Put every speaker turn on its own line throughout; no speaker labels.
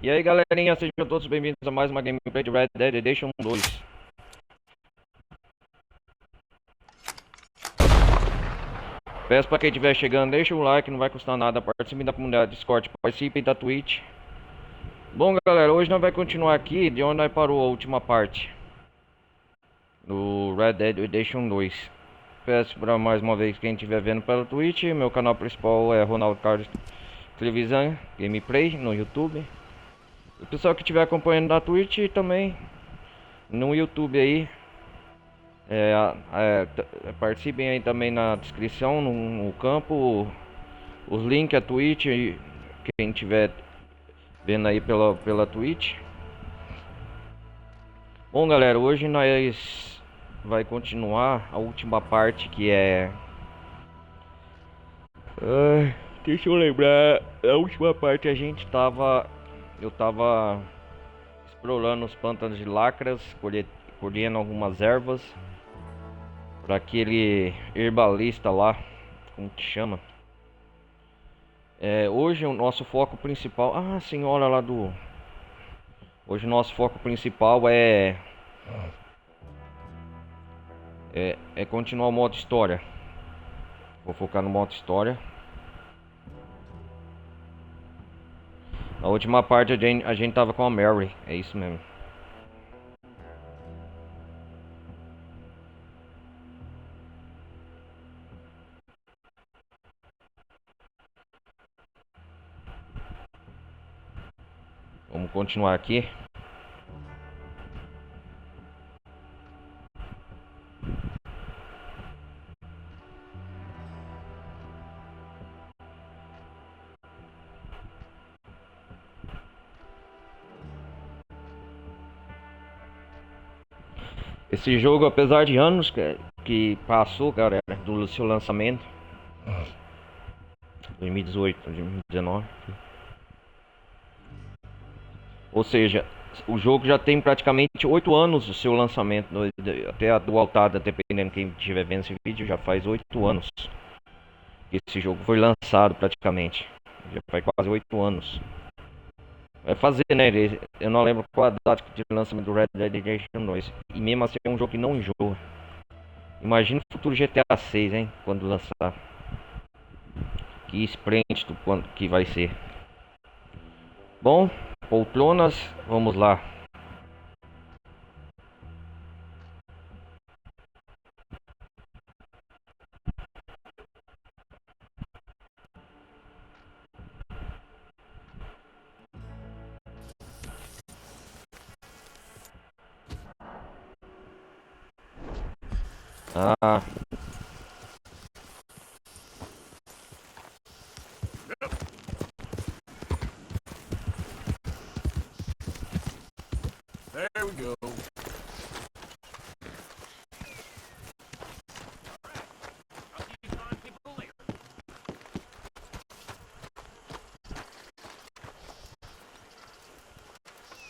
E aí galerinha, sejam todos bem-vindos a mais uma gameplay de Red Dead Redemption 2. Peço pra quem estiver chegando, deixa o like, não vai custar nada, participe da comunidade Discord, participe da Twitch. Bom galera, hoje nós vamos continuar aqui de onde nós parou a última parte do Red Dead Redemption 2. Peço para mais uma vez quem estiver vendo pela Twitch, meu canal principal é Ronaldo Carlos Televisão, Gameplay no YouTube. O pessoal que estiver acompanhando da Twitch também no YouTube aí, participem aí também na descrição, no campo, os links, a Twitch, quem estiver vendo aí pela Twitch. Bom galera, hoje nós vai continuar a última parte que é... deixa eu lembrar, a última parte eu tava explorando os pântanos de Lacras, colhendo algumas ervas para aquele herbalista lá, como que chama? Hoje o nosso foco principal, senhora lá do... Hoje o nosso foco principal é continuar o modo história. Vou focar no modo história. Na última parte a gente tava com a Mary, é isso mesmo. Vamos continuar aqui. Esse jogo, apesar de anos que passou, galera, do seu lançamento, 2018, 2019. Ou seja, o jogo já tem praticamente 8 anos do seu lançamento, até atualtada, dependendo de quem estiver vendo esse vídeo, já faz 8 anos que esse jogo foi lançado praticamente. Já faz quase 8 anos. Vai fazer, né? Eu não lembro qual a data de lançamento do Red Dead Redemption 2. E mesmo assim é um jogo que não enjoa. Imagina o futuro GTA 6, hein? Quando lançar. Que esplêndido quando que vai ser. Bom, poltronas, vamos lá. Ah,
There we go.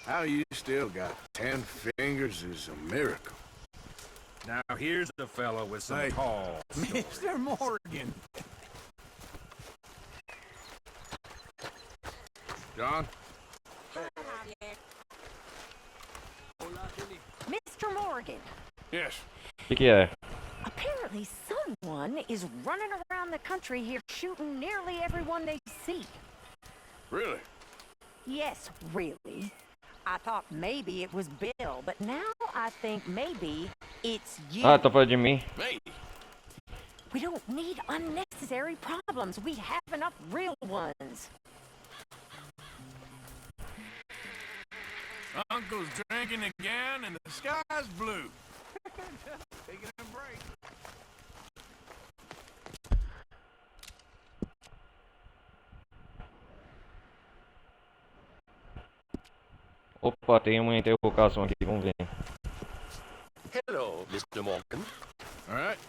How you still got 10 fingers is a miracle.
Now here's a fellow with some
Hey,
tall stories.
Mr. Morgan. John?
Mr. Morgan,
Yes.
o que é?
apparently someone is running around the country here shooting nearly everyone they see.
Really?
Yes, really. I thought maybe it was Bill, but now I think maybe it's you.
Ah, tá falando de mim.
Me?
We don't need unnecessary problems. We have enough real ones.
Uncle's drinking again and the sky's blue. Taking a break.
Opa, tem uma interrogação aqui, vamos ver.
Hello, Mr. Morgan.
All right.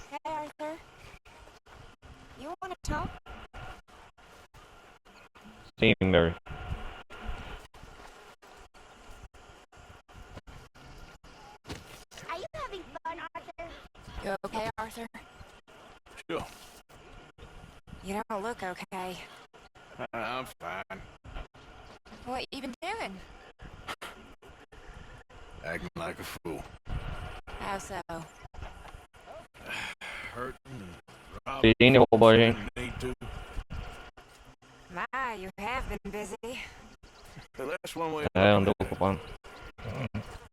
Hey, Arthur. You want to talk?
Sim, Mary.
Are you having fun, Arthur? You okay, Arthur? You don't look okay.
I'm fine.
What you been doing?
Acting like a fool.
How so?
Hurting.
Perini roubou a gente.
Need to.
My, you have been busy.
But that's one way.
Andou ocupando.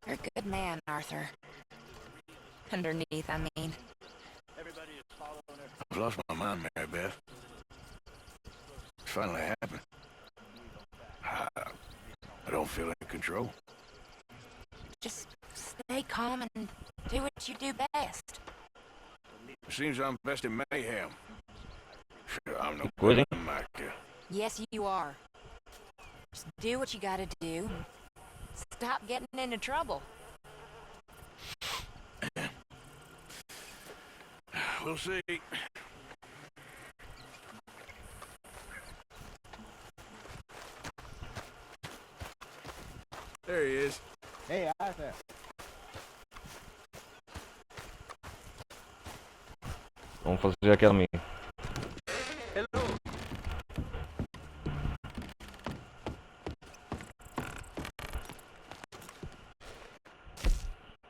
You're a good man, Arthur. Underneath, I mean.
I've lost my mind, Mary-Beth. It's finally happened. I don't feel in control.
Just stay calm and do what you do best.
It seems I'm best in mayhem. Sure, I'm no
Coisa,
good
hein?
at Mike.
Yes, you are. Just do what you gotta do. Stop getting into trouble.
We'll see. There he is.
Hey, Arthur.
Vamos fazer aquela minha.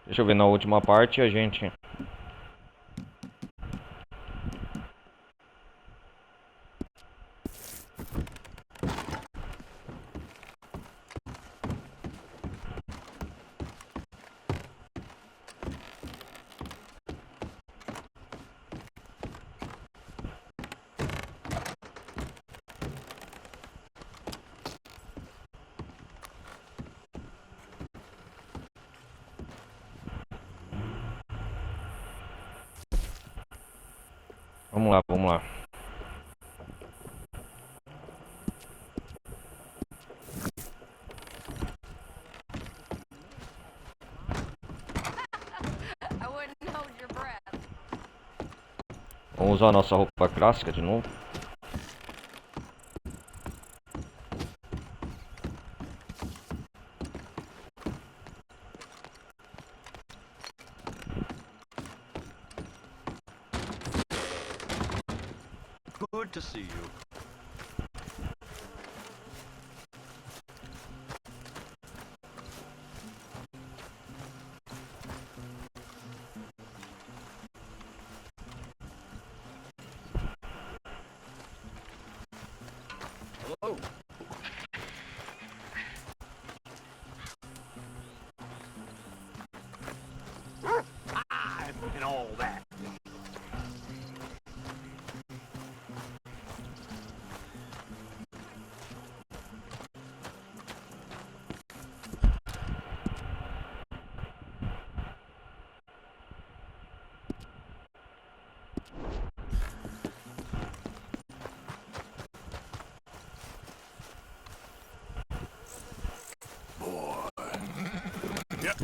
Deixa eu ver, na última parte a gente... Vamos lá, vamos lá.
I wouldn't hold your breath.
Vamos usar a nossa roupa clássica de novo.
Good to see you.
Hello.
And all that.
Yep.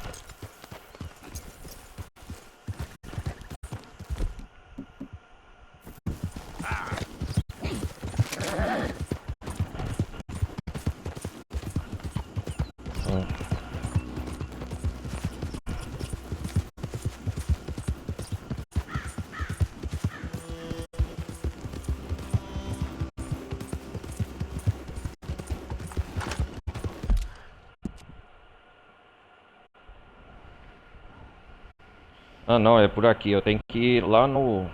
Ah não, é por aqui, eu tenho que ir lá no...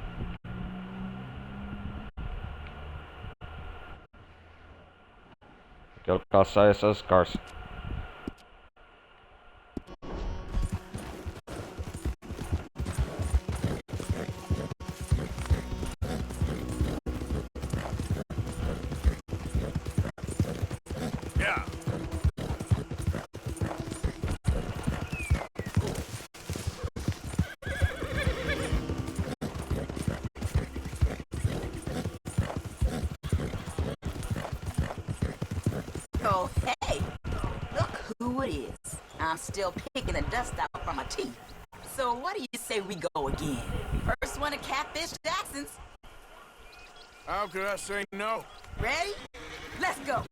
Quero caçar essas carças.
Yeah.
Oh, hey! Look who it is. I'm still picking the dust out from my teeth. So what do you say we go again? First one to Catfish Jackson's.
How could I say no?
Ready? Let's go!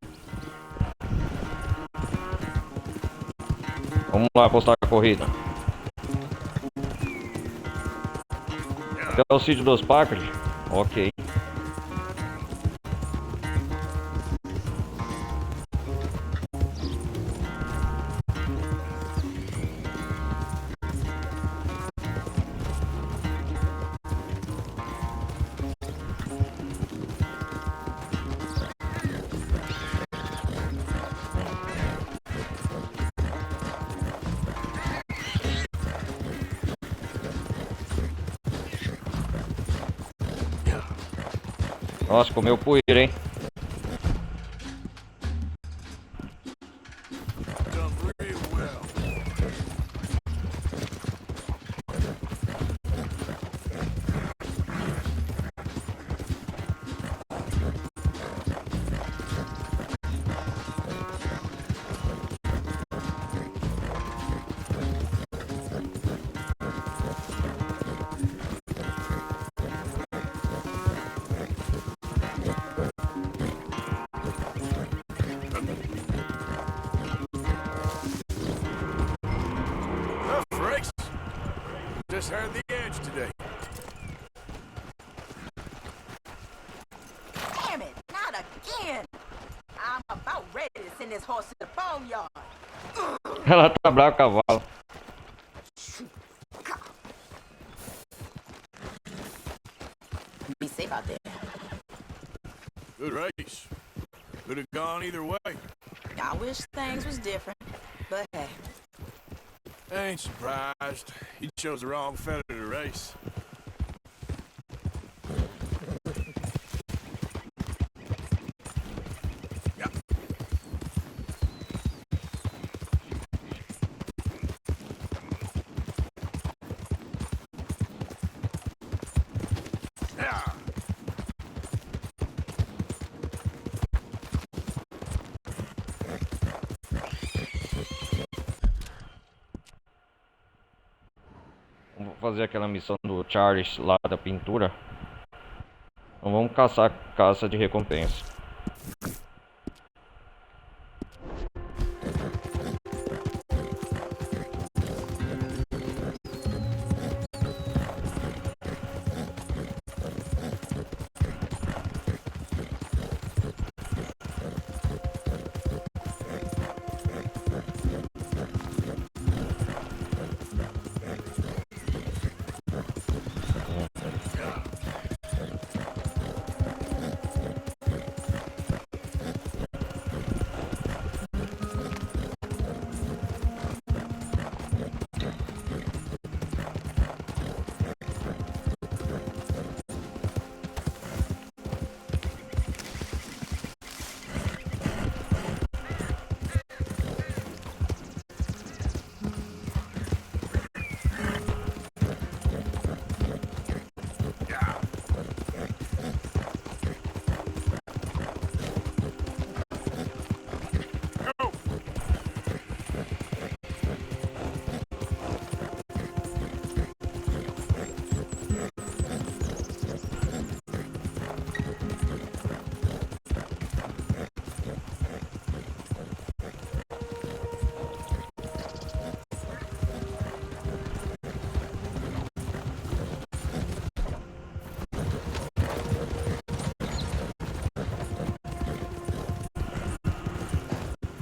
Vamos lá apostar a corrida. Até o sítio dos Packard? Ok. Nossa, comeu poeira, hein?
Done real well. Just heard the edge today.
Damn it, not again! I'm about ready to send this horse to the boneyard.
Ela tá brava com o cavalo.
Be safe out there.
Good race. Could have gone either way.
I wish things was different, but hey.
Ain't surprised. He chose the wrong fella to race. Yeah. Yeah.
Vamos fazer aquela missão do Charles lá da pintura. Então vamos caçar caça de recompensa.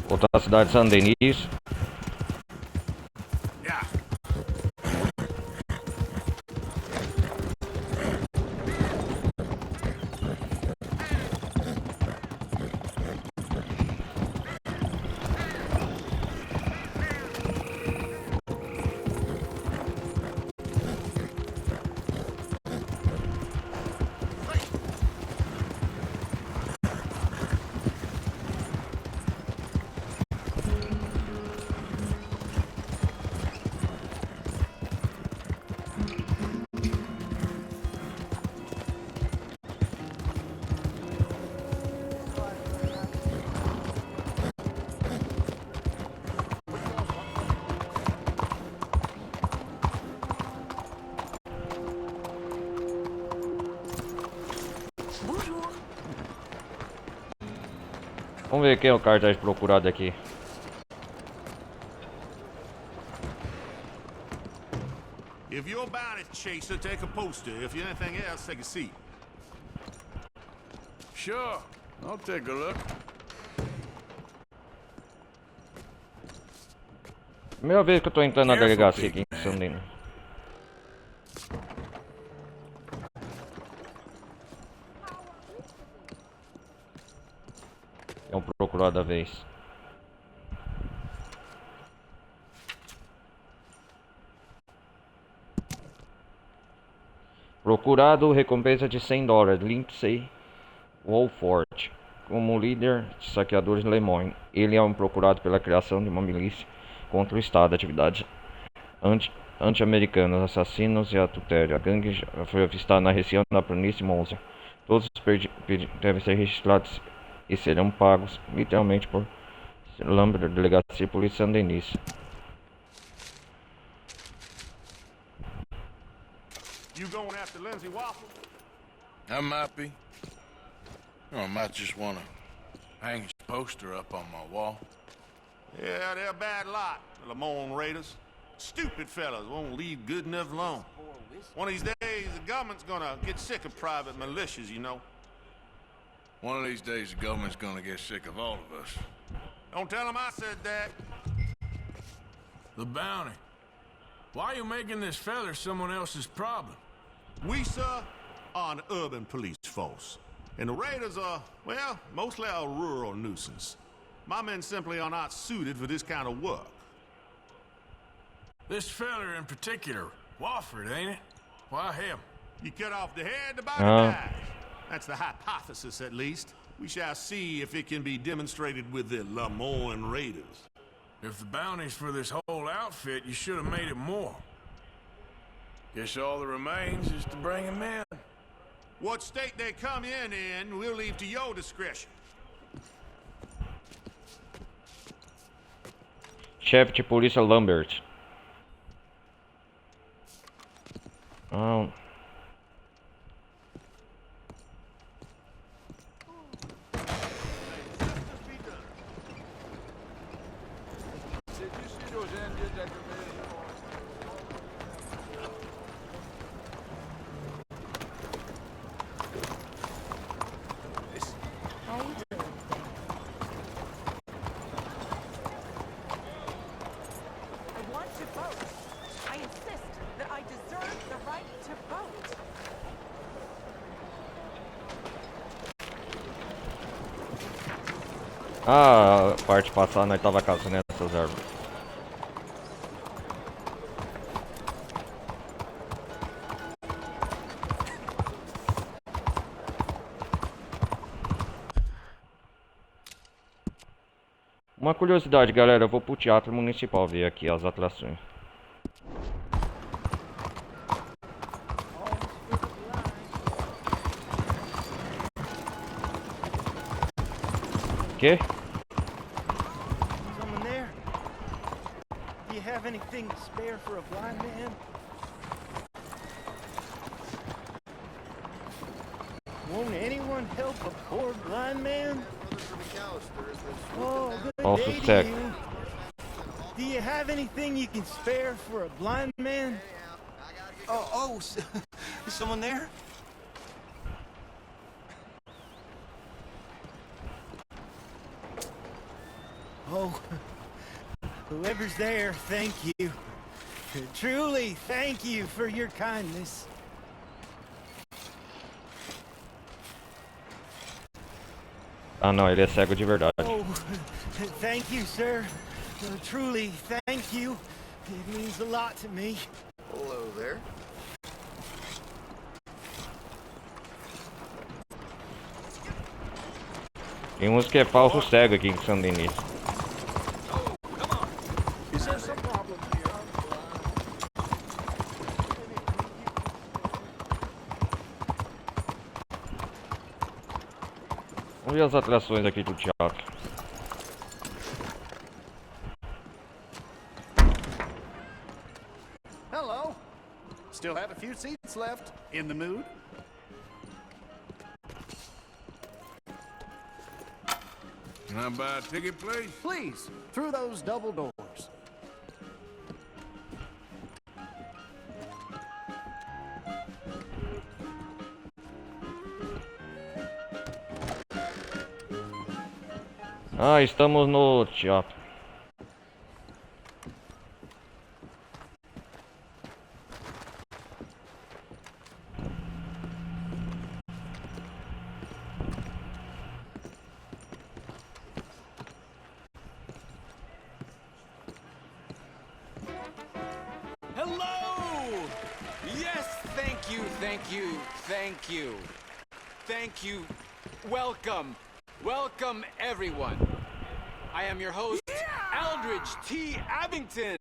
Voltar à cidade de Saint Denis.
Yeah.
Vamos ver quem é o cartaz procurado aqui.
If you're about it, Chaser, take a poster. If you're anything else, take a seat. Sure, I'll take a look.
Primeira vez que eu tô entrando na delegacia aqui em Saint Denis. É um procurado da vez. Procurado, recompensa de $100. Lindsey Wofford como líder de Saqueadores de Lemoyne. Ele é um procurado pela criação de uma milícia contra o Estado, atividades anti-americanas, assassinos e adultério. A gangue já foi avistada na região da planície Monza. Todos os devem ser registrados e serão pagos, literalmente, por Lambert, delegacia de polícia Saint Denis.
You going after Lindsey Wofford?
I might be. Or I might just want to hang his poster up on my wall.
Yeah, they're a bad lot, the Lemoyne Raiders. Stupid fellas won't leave good enough alone. One of these days, the government's gonna get sick of private militias, you know.
One of these days, the government's gonna get sick of all of us.
Don't tell them I said that.
The bounty. Why are you making this feller someone else's problem?
We, sir, are an urban police force. And the Raiders are, well, mostly a rural nuisance. My men simply are not suited for this kind of work.
This feller in particular, Wofford, ain't it? Why him?
You cut off the head, the body dies. That's the hypothesis, at least. We shall see if it can be demonstrated with the Lemoyne Raiders.
If the bounty's for this whole outfit, you should have made it more. Guess all that remains is to bring him in.
What state they come in, we'll leave to your discretion.
Chefe de polícia Lambert. Ah, a parte passada nós tava caçando essas árvores. Uma curiosidade, galera, eu vou pro Teatro Municipal ver aqui as atrações. Que?
Someone there? Do you have anything to spare for a blind man? Won't anyone help a poor blind man? Oh, good day to you. Do you have anything you can spare for a blind man? Oh, is someone there? Oh, whoever's there, thank you. Truly, thank you for your kindness.
Ah não, ele é cego de verdade.
Oh, thank you, sir. Truly, thank you. It means a lot to me.
Hello there.
Tem uns que é falso cego aqui em Saint Denis. Vamos ver as atrações aqui do teatro.
Hello. Still have a few seats left. In the mood?
Can I buy a ticket, please?
Please, through those double doors.
Ah, estamos no teatro.
Hello! Yes, thank you, thank you, thank you. Thank you. Welcome. Welcome, everyone. I am your host, Aldridge T. Abington.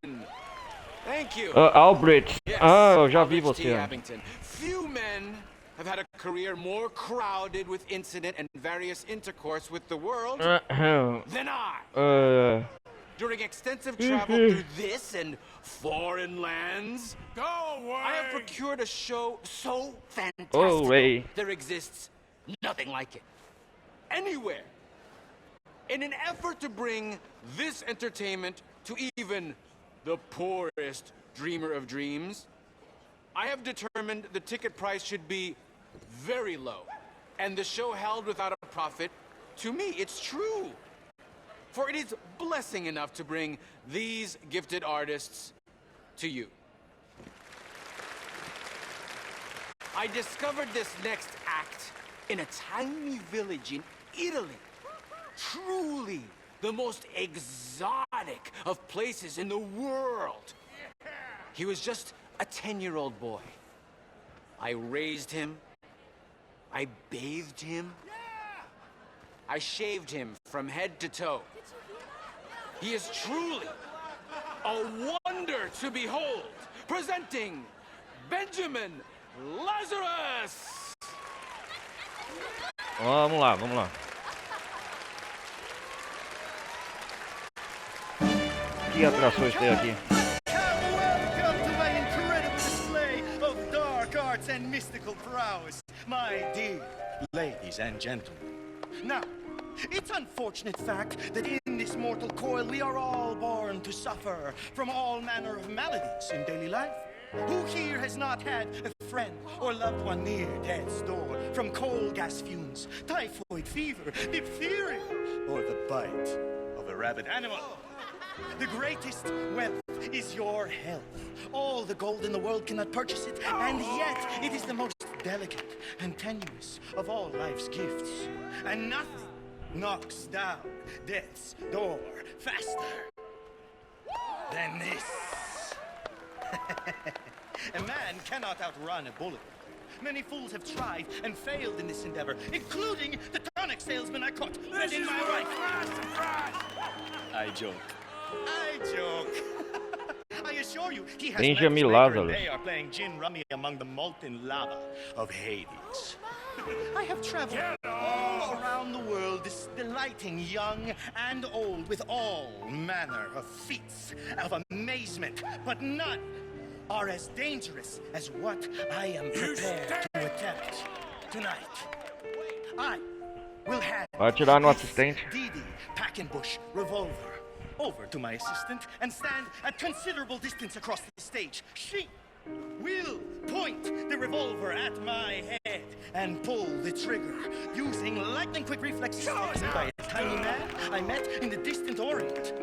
Thank you.
Aldridge.
Yes,
Eu já vi
Aldridge T.
você.
Abington. Few men have had a career more crowded with incident and various intercourse with the world than I. During extensive travel through this and foreign lands, I have procured a show so fantastic there exists nothing like it anywhere. In an effort to bring this entertainment to even the poorest dreamer of dreams, I have determined the ticket price should be very low, and the show held without a profit. To me, it's true. For it is blessing enough to bring these gifted artists to you. I discovered this next act in a tiny village in Italy. Truly the most exotic of places in the world. He was just a 10-year-old boy. I raised him. I bathed him. I shaved him from head to toe. He is truly a wonder to behold. Presenting Benjamin Lazarus.
Vamos lá, vamos lá. Que atrações tem aqui?
Welcome to my incredible display of dark arts and mystical prowess, my dear ladies and gentlemen. Now, it's unfortunate fact that in this mortal coil we are all born to suffer from all manner of maladies in daily life. Who here has not had a friend or loved one near death's door from coal gas fumes, typhoid fever, diphtheria, or the bite of a rabid animal? The greatest wealth is your health. All the gold in the world cannot purchase it, and yet it is the most delicate and tenuous of all life's gifts. And nothing knocks down death's door faster than this. A man cannot outrun a bullet. Many fools have tried and failed in this endeavor, including the tonic salesman I caught red in my right. I joke. I joke. I assure you, he has
Benjamin
Lazarus.
Lazarus.
They are playing gin rummy among the molten lava of Hades. I have traveled all around the world, delighting young and old with all manner of feats of amazement, but none are as dangerous as what I am prepared to attempt tonight. I will hand
Vai atirar no
this
assistente.
DD Packenbush revolver over to my assistant and stand at considerable distance across the stage. She will point the revolver at my head and pull the trigger using lightning-quick reflexes by a tiny man I met in the distant Orient.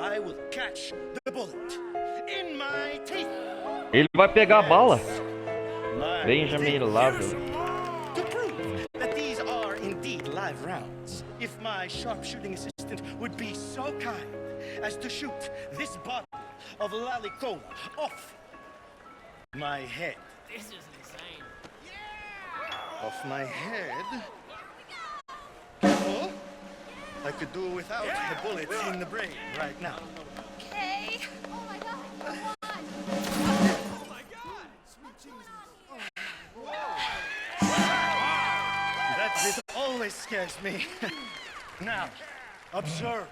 I will catch the bullet in my teeth.
Ele vai pegar a bala.
My
Benjamin Lazarus.
To prove that these are indeed live rounds, if my sharpshooting assistant would be so kind as to shoot this bottle of Lalicola off my head.
This is insane.
Off my head? Careful. I could do without the bullets in the brain right now.
Okay. Oh my God. Come on.
Oh my God! Sweet Jesus.
That bit always scares me. Now, observe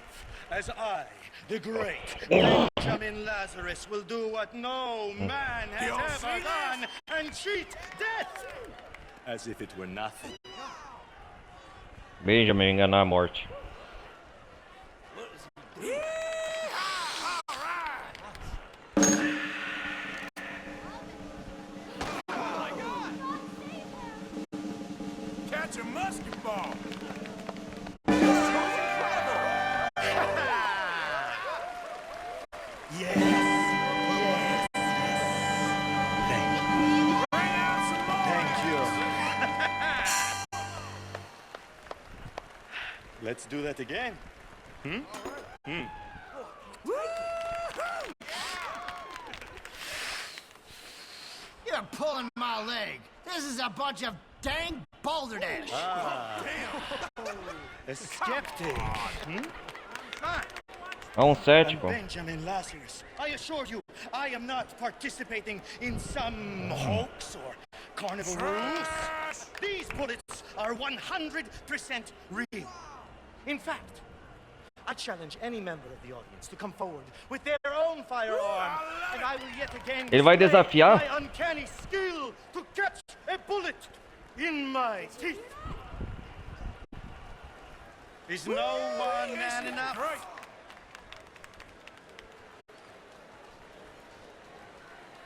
as I, the great Benjamin Lazarus, will do what no man has ever done and cheat death as if it were nothing.
Benjamin enganar a morte.
Catch a musket ball.
Yes, yes, yes. Thank you.
Bring out some more.
Thank you. Let's do that again.
You're pulling my leg. This is a bunch of dang
balderdash. A skeptic.
É um cético.
Benjamin Lazarus, I assure you, I am not participating in some hoax or carnival ruse. These bullets are 100% real. In fact, I challenge any member of the audience to come forward with their own firearm, and I will yet again
Ele vai desafiar?
my uncanny skill to catch a bullet in my teeth. Is no one man enough?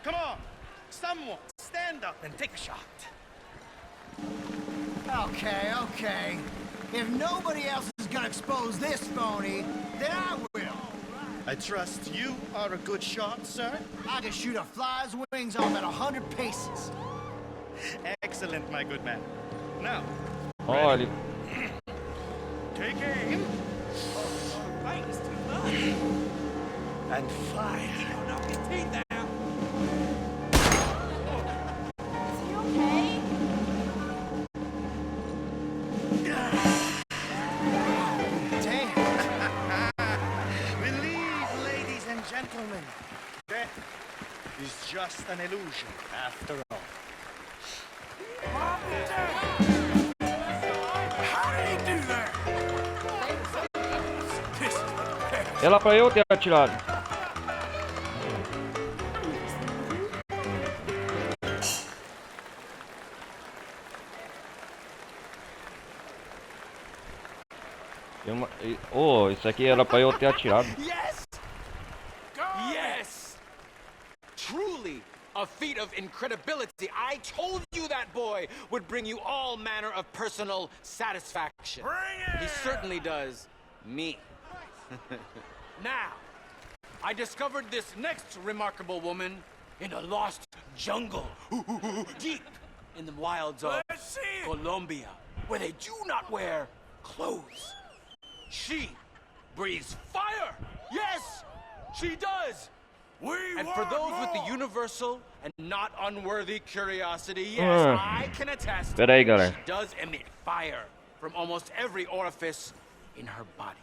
Come on, someone stand up and take a shot.
Okay, okay. If nobody else is gonna expose this phony, then I will.
I trust you are a good shot, sir.
I can shoot a fly's wings off at 100 paces.
Excellent, my good man. Now,
Olha.
take aim. And fire.
Knock his teeth out.
Gentlemen, death is just an illusion after all.
How did he do that?
Ela pra eu ter atirado. Oh, isso aqui era pra eu ter atirado.
Yes! Yes! Truly a feat of incredibility. I told you that boy would bring you all manner of personal satisfaction. He certainly does me. Now, I discovered this next remarkable woman in a lost jungle, deep in the wilds of Colombia, where they do not wear clothes. She breathes fire! Yes, she does! And for those with the universal and not unworthy curiosity, yes, I can attest
Peraí, galera.
she does emit fire from almost every orifice in her body.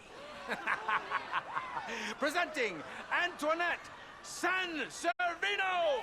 Presenting Antoinette Sanseverino!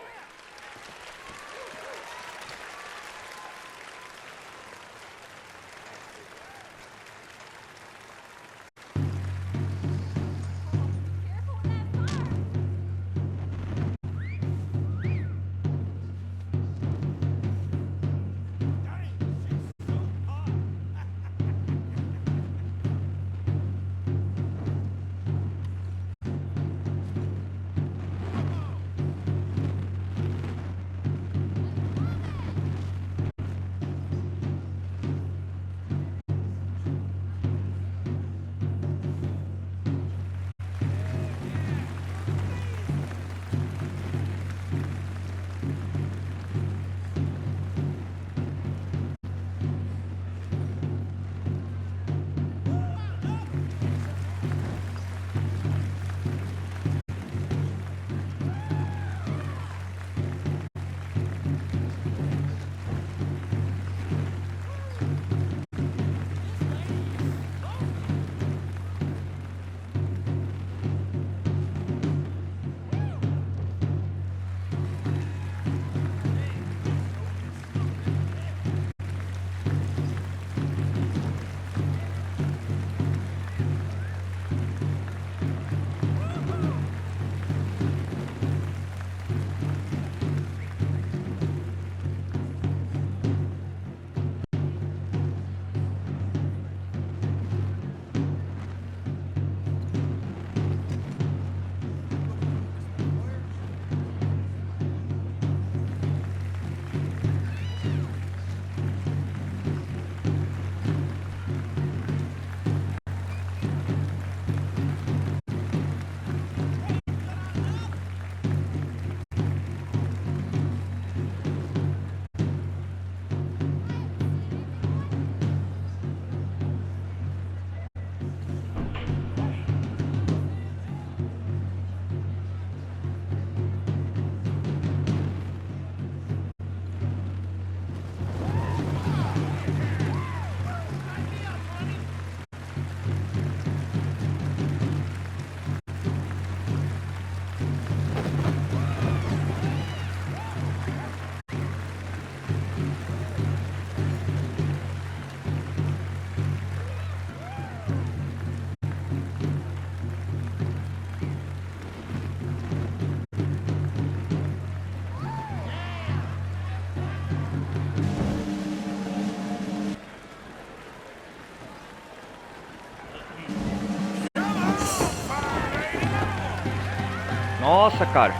Nossa, cara.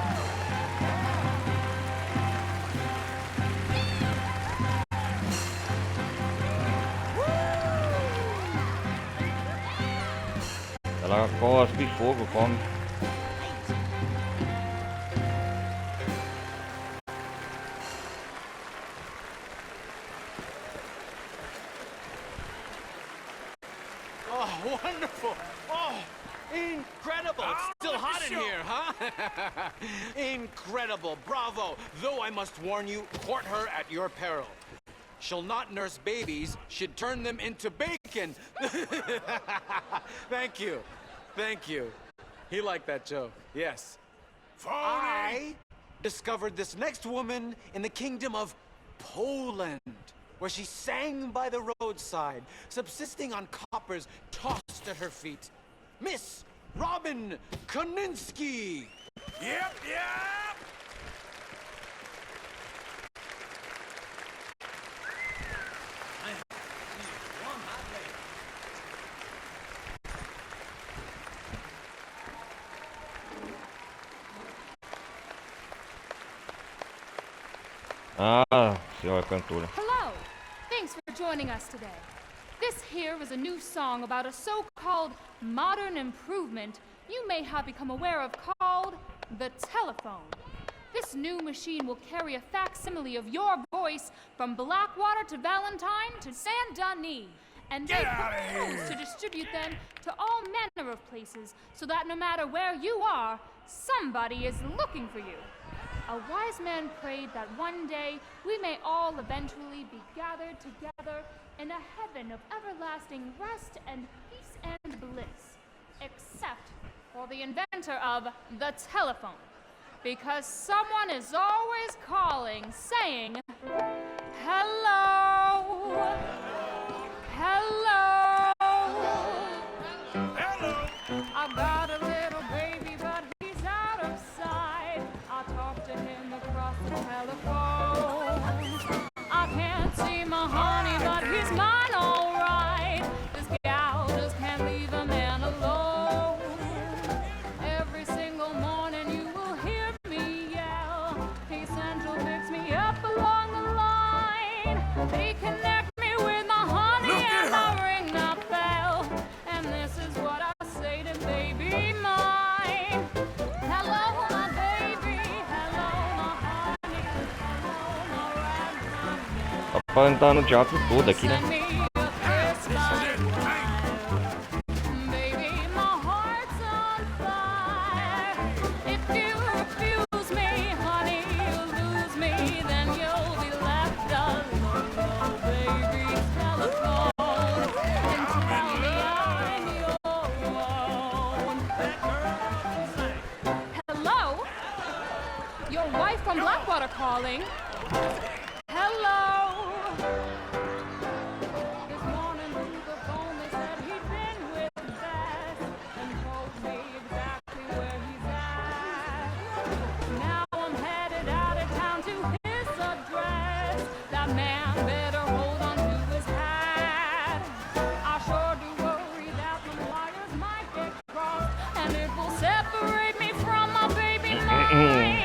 Ela cospe fogo, come.
Oh, wonderful. Oh, incredible. It's still hot in here, huh? Incredible. Bravo. Though I must warn you, court her at your peril. She'll not nurse babies, she'd turn them into bacon. Thank you. Thank you. He liked that joke. Yes. I discovered this next woman in the kingdom of Poland, where she sang by the roadside, subsisting on coppers tossed at her feet. Miss Robin Koninsky.
Yep.
Ah, senhora cantora.
Hello! Thanks for joining us today. This here is a new song about a so-called modern improvement you may have become aware of called the telephone. This new machine will carry a facsimile of your voice from Blackwater to Valentine to Saint Denis. And they propose to distribute them to all manner of places so that no matter where you are, somebody is looking for you. A wise man prayed that one day we may all eventually be gathered together in a heaven of everlasting rest and peace and bliss, except for the inventor of the telephone, because someone is always calling, saying, hello, hello, hello. I've got a little baby, but he's out of sight. I talk to him across the telephone. I can't see my honey, but he's mine all right. This gal just can't leave a man alone. Every single morning you will hear me yell. He central picks me up along the line. They connect me with my honey and I ring the bell. And this is what I say to baby mine. Hello, my baby. Hello, my honey. Hello, my ragtime.
Tá pra entrar no teatro todo aqui, né?
Your wife from Blackwater calling. Hello. This morning through the phone they said he'd been with Beth and told me exactly where he's at. Now I'm headed out of town to his address. That man better hold on to his hat. I sure do worry that the wires might get crossed and it will separate me from my baby mine.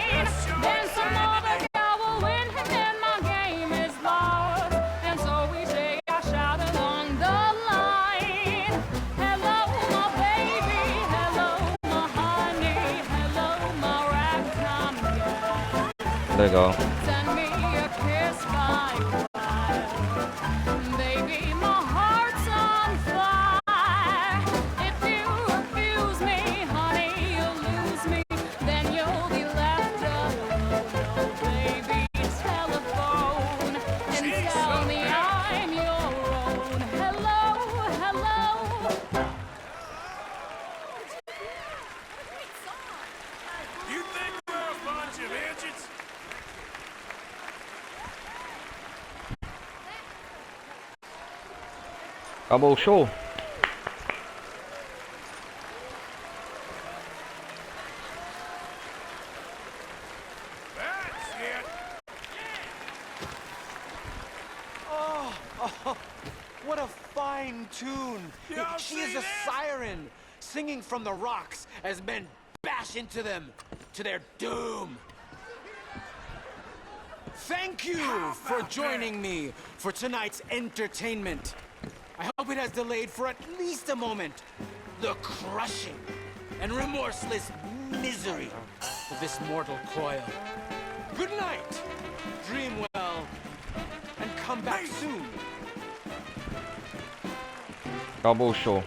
Then some other guy will win him and my game is lost. And so each day I shout along the line. Hello, my baby. Hello, my honey. Hello, my ragtime gal.
Legal.
Send me a kiss by fire. Baby, my heart's on fire. If you refuse me, honey, you'll lose me. Then you'll be left alone. Baby, telephone and tell me I'm your own. Hello, hello.
You think we're a bunch of idiots?
Acabou o show?
That's it.
Oh, what a fine tune.
Y'all
She
see
is a
that?
siren, singing from the rocks as men bash into them to their doom. Thank you for joining me for tonight's entertainment. I hope it has delayed for at least a moment the crushing and remorseless misery of this mortal coil. Good night. Dream well and come back soon.
Acabou o show.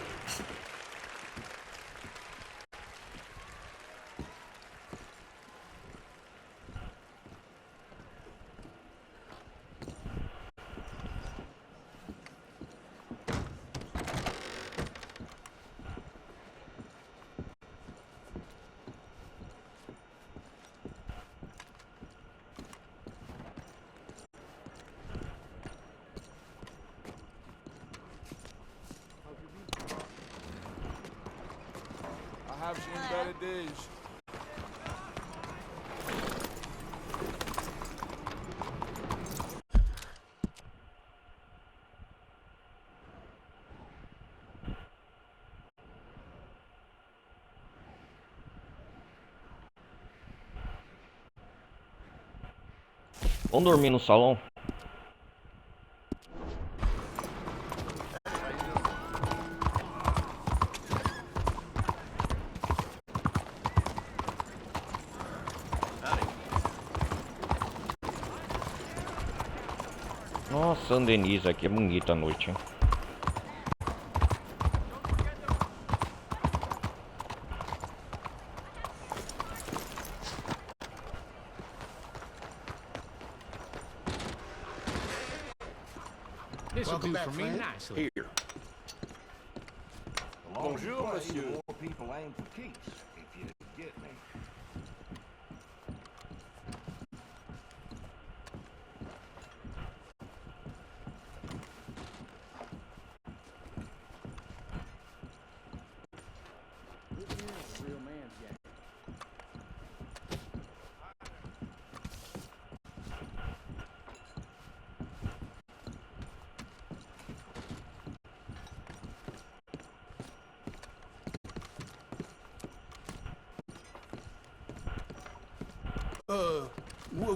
Have seen better days.
Vamos dormir no salão? Nossa, Saint Denis aqui é bonita a noite, hein?
This will do for me nicely.
Here.
Bonjour, monsieur.
More people aim for keeps, if you get me.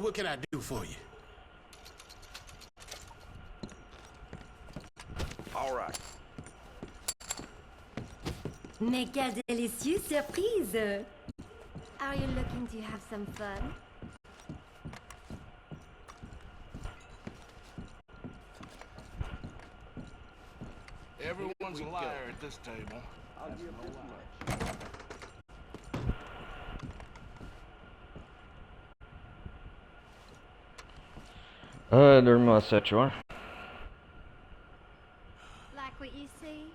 What can I do for you?
All right.
Mais quelle délicieuse surprise! Are you looking to have some fun?
Everyone's a liar at this table. I'll give this much.
Dormiu às 7 horas.
Like what you see?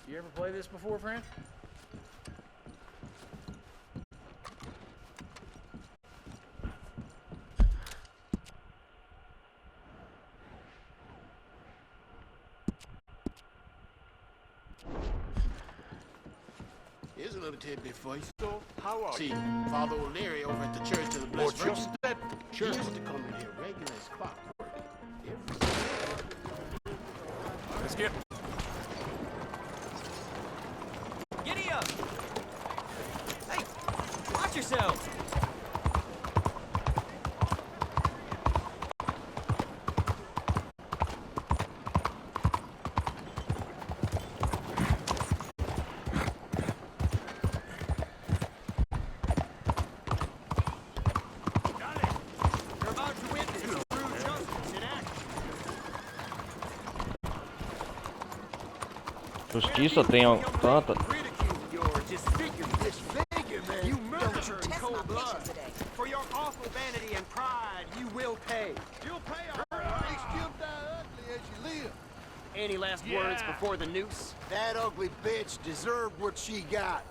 You ever play this before, friend?
Here's a little tidbit for you.
So, how are
See,
you?
Father O'Leary over at the Church of the Blessed
Or just
Virgin.
that
He
church.
used to come in here regular as clockwork.
Let's get.
Giddy up! Hey, watch yourself! You're about to witness true justice in action.
Justiça tem tanta.
You murdered her in cold blood. For your awful vanity and pride, you will pay.
You'll pay all right. You'll die ugly as you live.
Any last words before the noose?
That ugly bitch deserved what she got.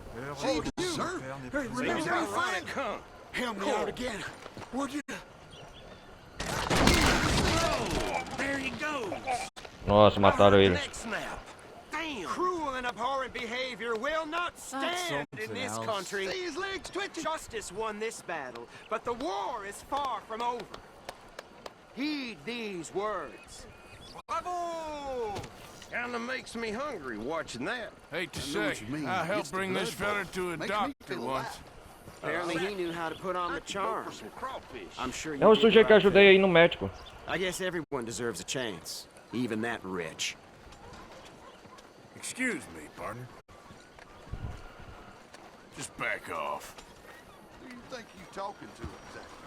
She deserved?
Hey, remember me, friend? Help me out again, would you?
There he goes.
Nossa, mataram ele.
Cruel and abhorrent behavior will not stand in this country.
See his legs twitching.
Justice won this battle, but the war is far from over. Heed these words.
Bravo! Kinda makes me hungry watching that.
Hate to say, I helped bring this fella to a doctor once.
Apparently he knew how to put on the charm. I'm sure you
É o
did
sujeito que
the
eu
right
ajudei
thing.
aí no médico.
I guess everyone deserves a chance, even that rich.
Excuse me, partner. Just back off.
Who do you think you talking to exactly?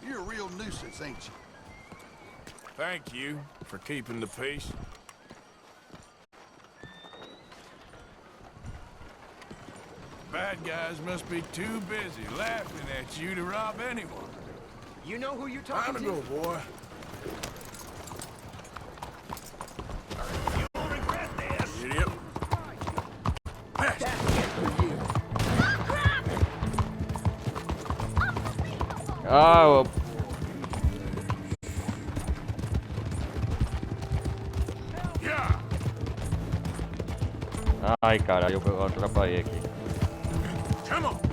You're a real nuisance, ain't you?
Thank you for keeping the peace. Bad guys must be too busy laughing at you to rob anyone.
You know who you're talking
Time to
to?
go, boy. You won't regret this. Idiot.
Ah, ai, caralho, eu atrapalhei aqui.
Come on.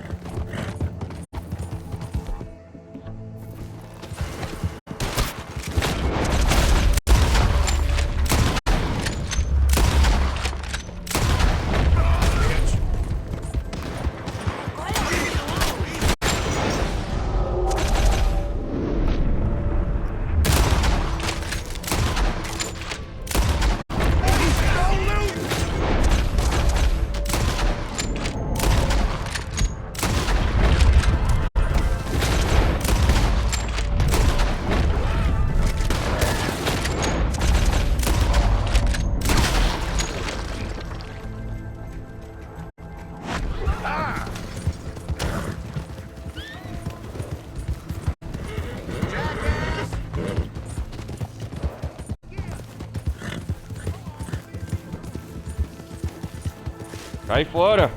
Cai fora!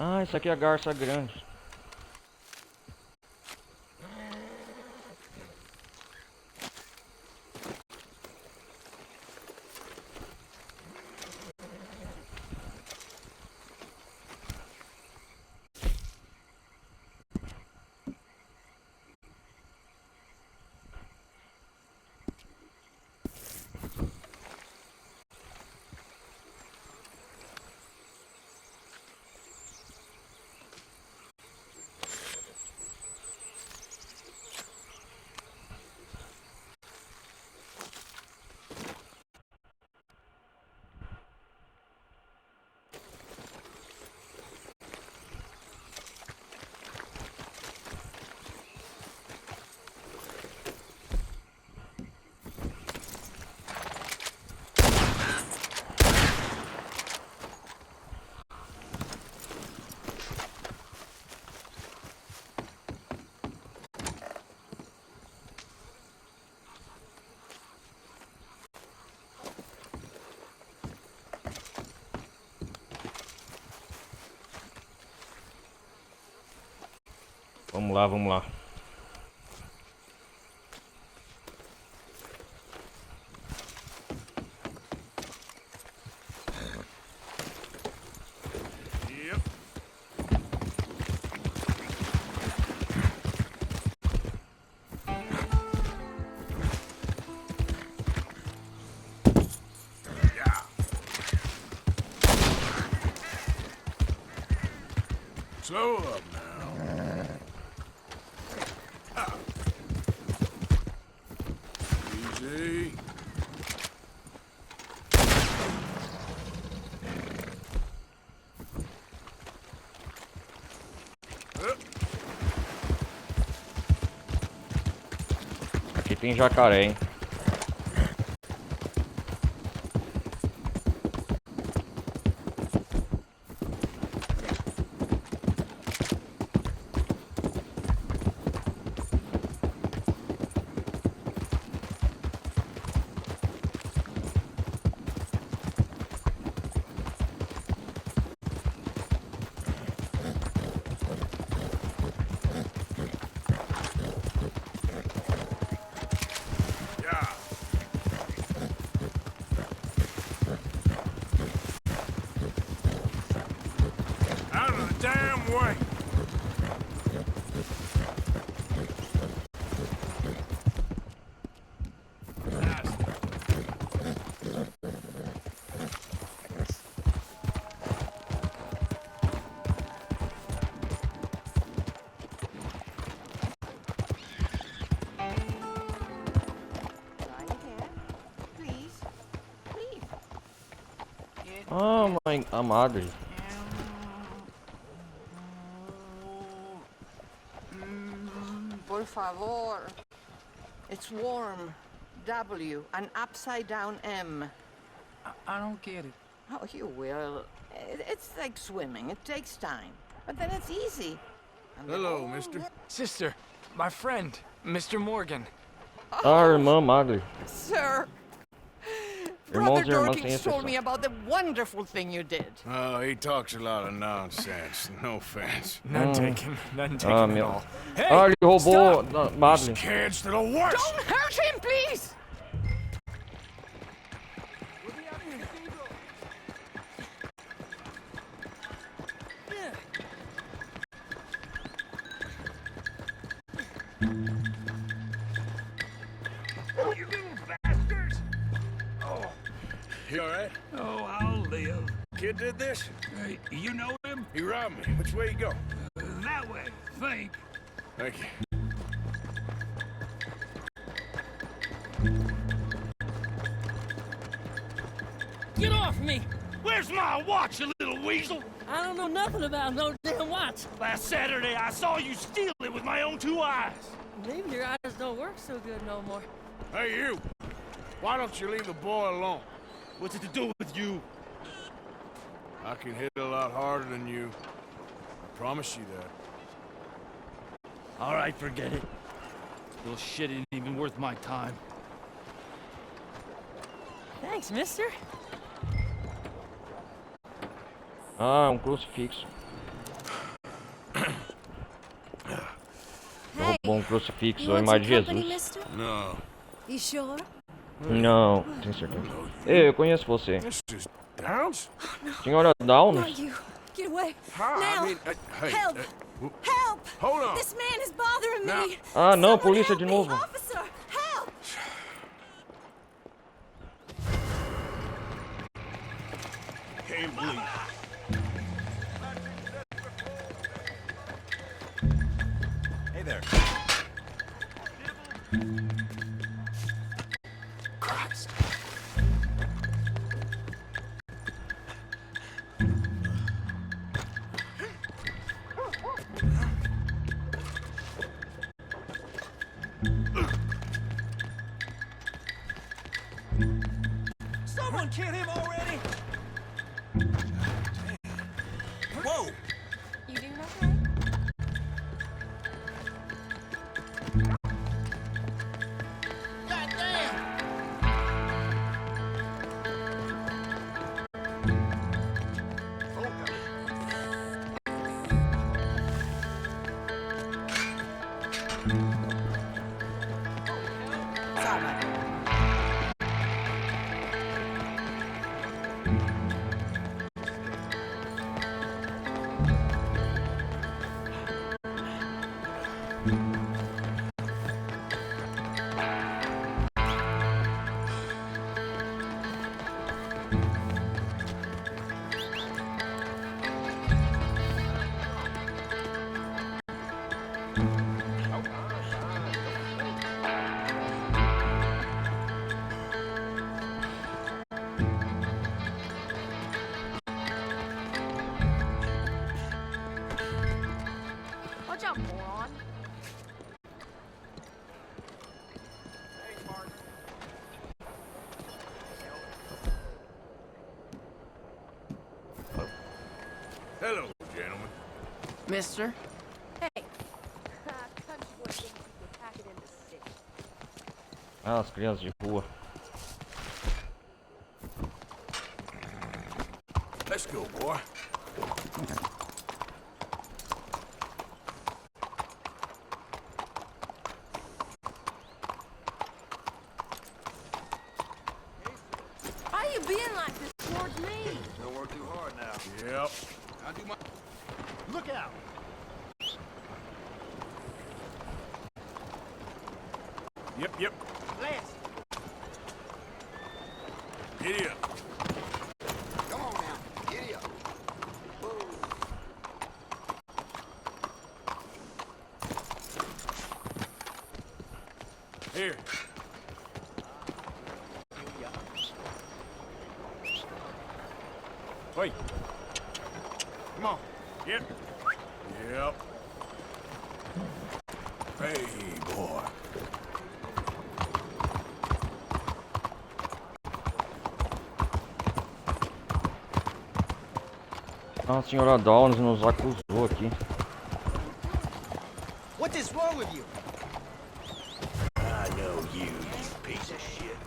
Ah, isso aqui é a garça grande. Vamos lá, vamos lá.
Slow up now. Easy.
Aqui tem jacaré, hein? Oh my, a madre.
Por favor. It's warm. W, an upside down M.
I don't get it.
Oh, you will. It's like swimming. It takes time. But then it's easy.
Hello, mister.
Sister, my friend, Mr. Morgan.
Ah, irmã madre.
Sir,
Irmãos
Brother
e irmãs têm
Dorkins told
exceção.
me about the wonderful thing you did.
Oh, he talks a lot of nonsense. No offense.
None taken at
meu.
all.
Ah, ele roubou a madre.
These kids that are worse.
Don't hurt him, please!
You little bastards! Oh, you all right?
Oh, I'll live.
Kid did this?
You know him?
He robbed me. Which way you go?
That way, think.
Thank you.
Get off me!
Where's my watch, you little weasel?
I don't know nothing about no damn watch.
Last Saturday, I saw you steal it with my own 2 eyes.
Maybe your eyes don't work so good no more.
Hey, you! Why don't you leave the boy alone?
What's it to do with you?
I can hit a lot harder than you. I promise you that.
All right, forget it. Little shit ain't even worth my time.
Thanks, mister.
Ah, crucifixo. Roubou crucifixo, a imagem de Jesus.
No.
You sure?
Não, tenho certeza. Ei, eu conheço você.
Mrs. Downes?
Senhora Downes?
Not you. Get away.
How?
Now.
I mean, hey,
Help. Help!
Hold on.
This man is bothering me.
Ah, não,
Someone
polícia
help
de
me.
novo.
Officer, help!
Can't believe.
Hey there.
Christ.
Someone kill him already!
Whoa!
You doing okay?
Mister?
Hey. Country boy thinks you could pack it in the city.
Ah, as crianças de rua.
Let's go, boy.
Why you being like this towards me?
Don't work too hard now.
Yep.
I do my... Look out!
Yep.
Bless.
Giddy up.
Come on now, giddy up.
Here. Wait. Come on. Yep. Hey, boy.
A senhora Downes nos acusou aqui.
What is wrong with you?
I know you piece of shit.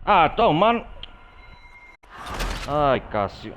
Ah, tomando. Ai, Cássio.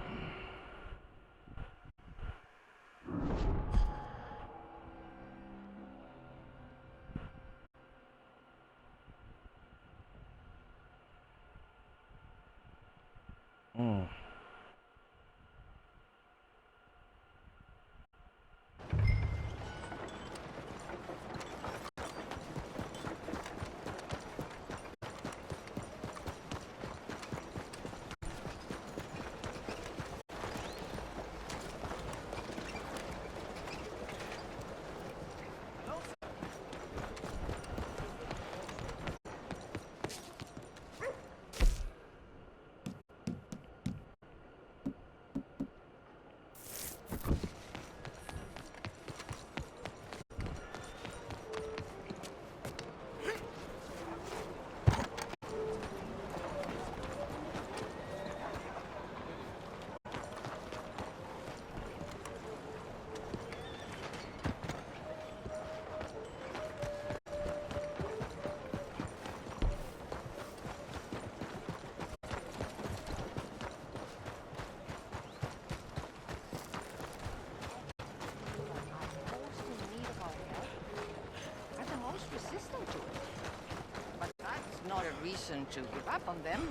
Not a reason to give up on them.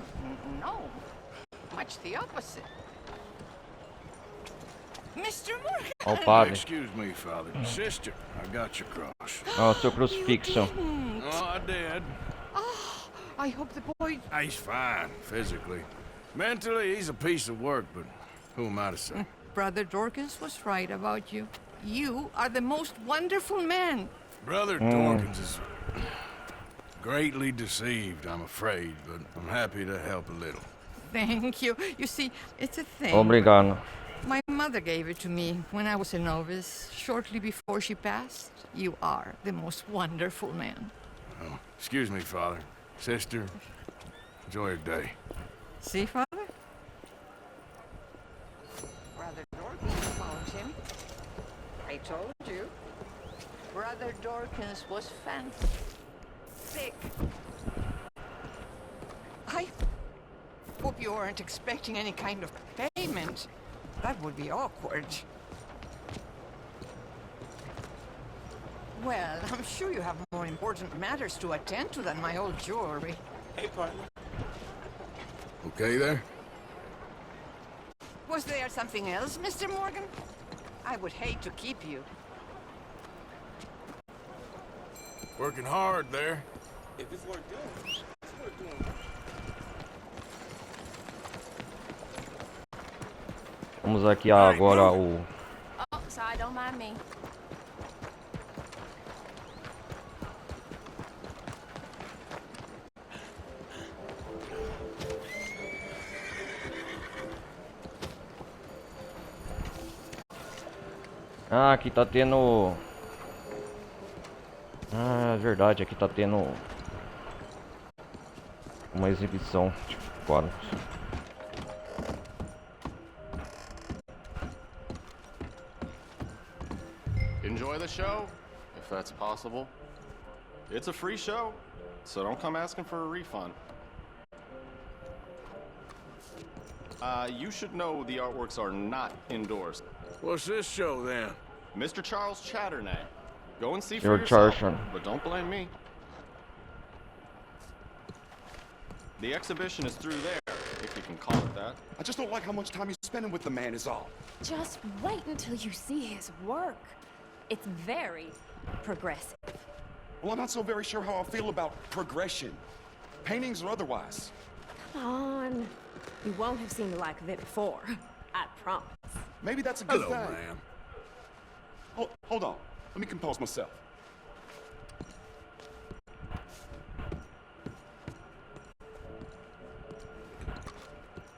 No. Much the opposite. Mr. Morgan!
Ó, o padre.
Excuse me, Father. Sister, I got your cross.
Ó, o seu crucifixo.
Oh, I did.
Oh, I hope the boy...
He's fine, physically. Mentally, he's a piece of work, but who am I to say?
Brother Dorkins was right about you. You are the most wonderful man.
Brother Dorkins is greatly deceived, I'm afraid, but I'm happy to help a little.
Thank you. You see, it's a thing.
Obrigado.
My mother gave it to me when I was a novice, shortly before she passed. You are the most wonderful man.
Oh, excuse me, Father. Sister, enjoy your day.
See, Father? Brother Dorkins found him. I told you. Brother Dorkins was fantastic. I hope you weren't expecting any kind of payment. That would be awkward. Well, I'm sure you have more important matters to attend to than my old jewelry.
Hey, partner.
Okay there?
Was there something else, Mr. Morgan? I would hate to keep you.
Working hard there.
If it's worth doing, it's worth doing.
Vamos aqui agora o...
Oh, sorry, don't mind me.
Ah, aqui tá tendo... Ah, é verdade, aqui tá tendo uma exibição de quadros.
the show, if that's possible. It's a free show, so don't come asking for a refund. You should know the artworks are not endorsed.
What's this show, then?
Mr. Charles Châtenay. Go and see for
Your
yourself,
Charleston.
but don't blame me. The exhibition is through there, if you can call it that.
I just don't like how much time he's spending with the man is all.
Just wait until you see his work. It's very progressive.
Well, I'm not so very sure how I feel about progression. Paintings or otherwise.
Come on. You won't have seen the like of it before. I promise.
Maybe that's a good
Hello,
thing.
ma'am.
Hold on. Let me compose myself.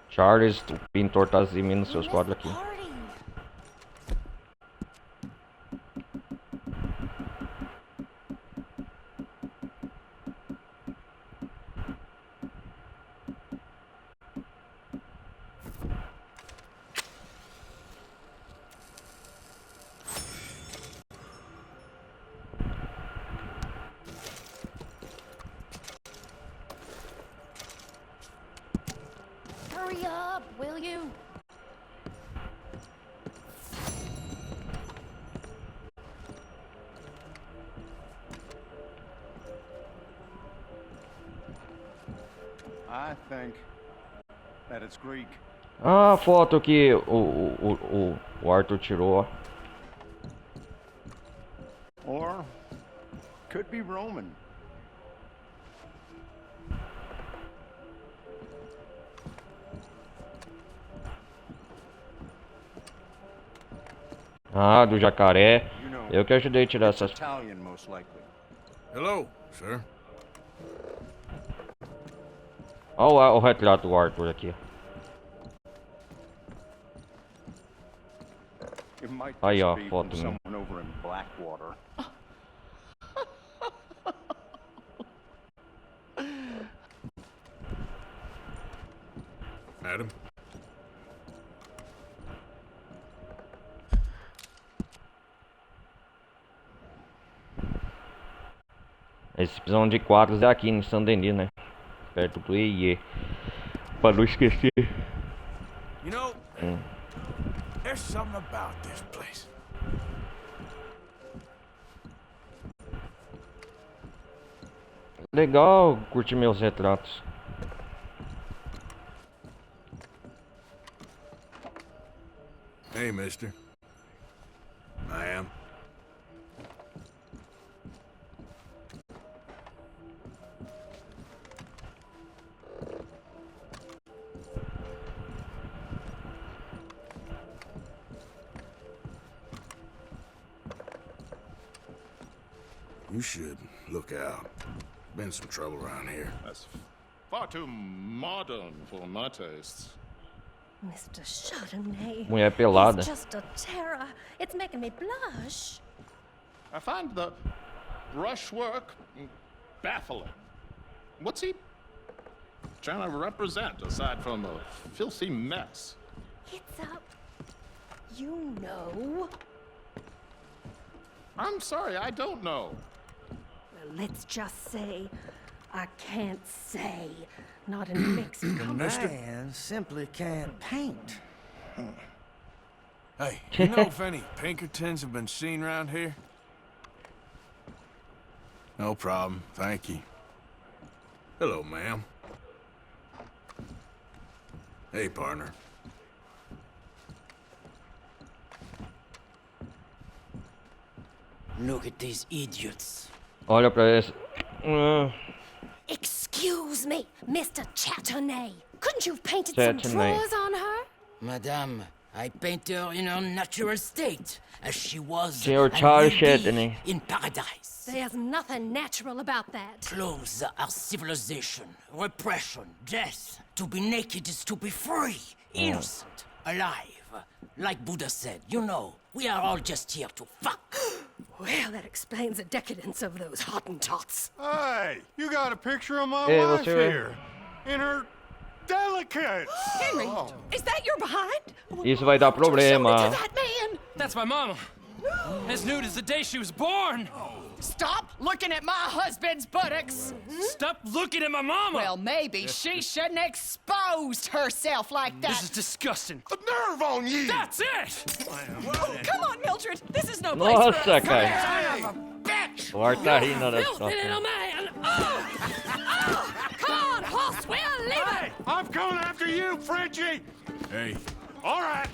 Charles, o pintor tá eximindo seus quadros aqui.
Hurry up, will you?
I think that it's Greek.
Ah, a foto que o Arthur tirou.
Or could be Roman.
Ah, do jacaré. Eu que ajudei a tirar essas.
Italian, most likely.
Hello, sir.
Olha o retrato do Arthur aqui.
It might
Aí, ó,
just be
foto
from
minha.
someone over in Blackwater.
Madam?
A exibição de quadros é aqui em Saint Denis, né? Perto do EIE. Pra não esquecer.
You know, there's something about this place.
Legal curtir meus retratos.
Hey, mister. Ma'am. You should look out. Been some trouble around here.
That's far too modern for my tastes.
Mr. Châtenay.
Mulher pelada.
He's just a terror. It's making me blush.
I find the brushwork baffling. What's he trying to represent aside from a filthy mess?
It's a... You know.
I'm sorry, I don't know.
Well, let's just say I can't say. Not in mixed company.
Man simply can't paint.
Hey, you know if any Pinkertons have been seen around here? No problem, thank you. Hello, ma'am. Hey, partner.
Look at these idiots.
Olha pra esse.
Excuse me, Mr. Châtenay. Couldn't you have painted
Châtenay.
some drawers on her?
Madame, I paint her in her natural state, as she was
Senhor
and
Charles
will be
Châtenay.
in paradise.
There's nothing natural about that.
Clothes are civilization, repression, death. To be naked is to be free, innocent, alive. Like Buddha said, you know, we are all just here to fuck.
Well, that explains the decadence of those Hottentots.
Hey, you got a picture of my
Hey,
wife
what's your-
here. In her delicates.
Henry, is that your behind?
Isso vai dar problema.
That man.
That's my mama.
As nude as the day she was born!
Stop looking at my husband's buttocks!
Stop looking at my mama!
Well, maybe she shouldn't have exposed herself like that.
This is disgusting.
A nerve on you!
That's it!
Oh, come on, Mildred. This is no place for
Nossa,
us.
cara.
Son of a bitch!
O Art tá rindo da
Filthy little
situação.
man! Oh! Come on, horse, we're leaving!
Hey, I'm coming after you, Frenchie!
Hey,
All right.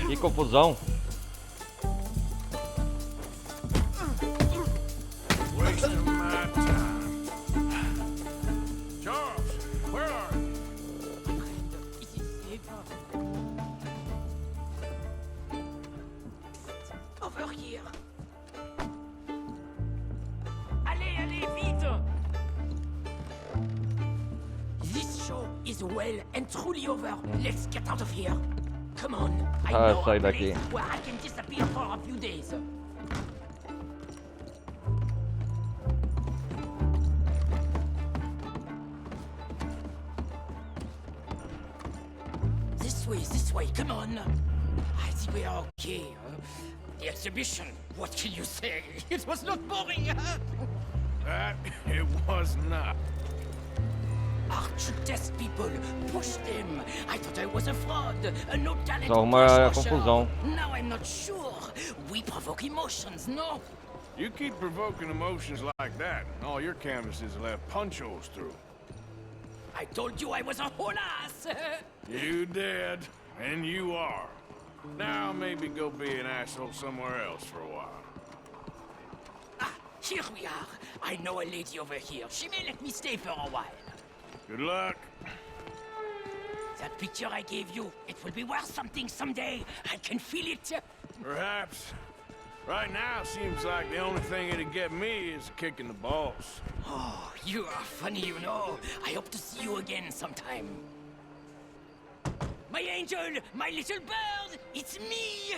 Que confusão.
wasting my time. Charles, where are you?
Over here. Allez, allez, vite! This show is well and truly over. Let's get out of here. Come on. I know
sai
a
daqui.
place where I can disappear for a few days. This way, come on. I think we are okay. The exhibition, what can you say? It was not boring.
That it was not.
Art should test people. Push them. I thought I was a fraud. No talent.
Só uma confusão.
Now I'm not sure. We provoke emotions, no?
You keep provoking emotions like that, and all your canvases will have punch holes through.
I told you I was a whole ass.
You did, and you are. Now maybe go be an asshole somewhere else for a while.
Ah, here we are. I know a lady over here. She may let me stay for a while.
Good luck.
That picture I gave you, it will be worth something someday. I can feel it.
Perhaps. Right now, seems like the only thing it'd get me is a kick in the balls.
Oh, you are funny, you know. I hope to see you again sometime. My angel, my little bird, it's me!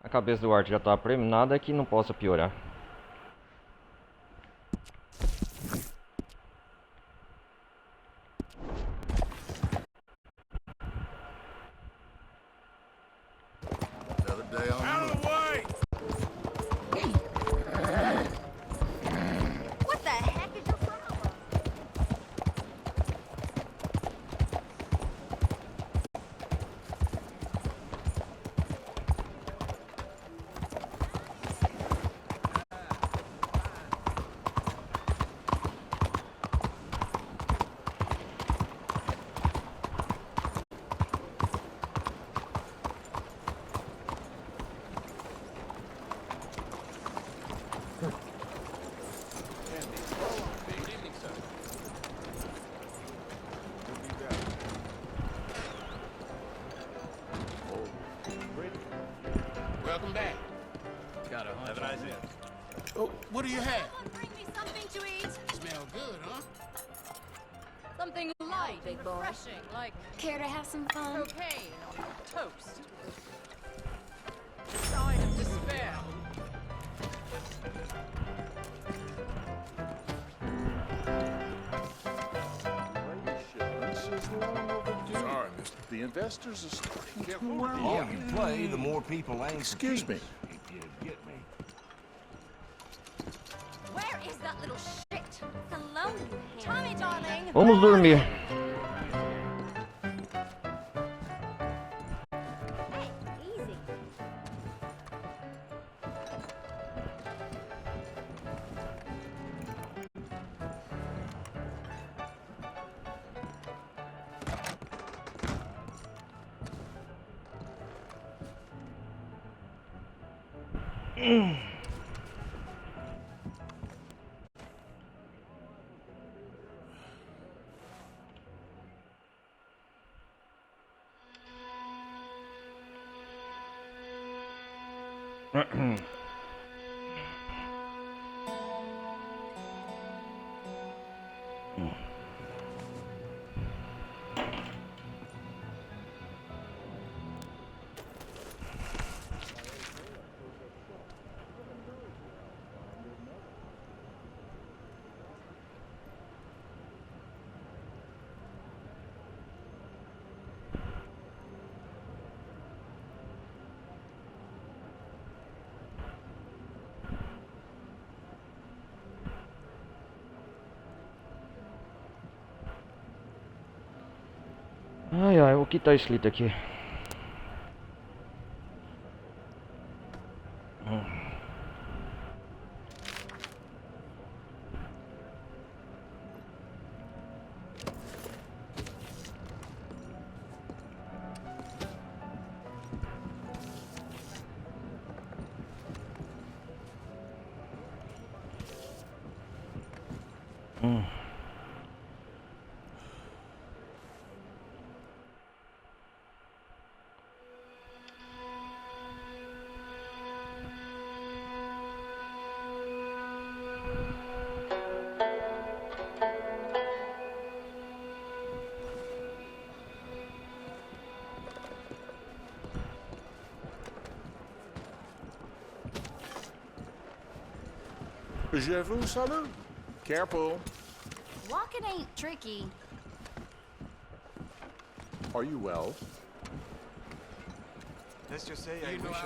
A cabeça do Art já tá prêmio, é que não possa piorar.
Another day on
Out of the way!
What the heck is your problem?
Welcome back.
Got a hunch. Have a nice day.
Oh, what do you have?
Bring me something to eat.
Smell good, huh?
Something light and refreshing, like
Care to have some fun?
cocaine on toast. Sign of despair.
Sorry, mister.
The investors are starting to
The
worry.
more you play, the more people aim.
Excuse me.
If you get me.
Where is that little
Vamos dormir. Ai, ai, o que tá escrito aqui?
Je vous salue. Careful.
Walking ain't tricky.
Are you well?
Let's just say I wish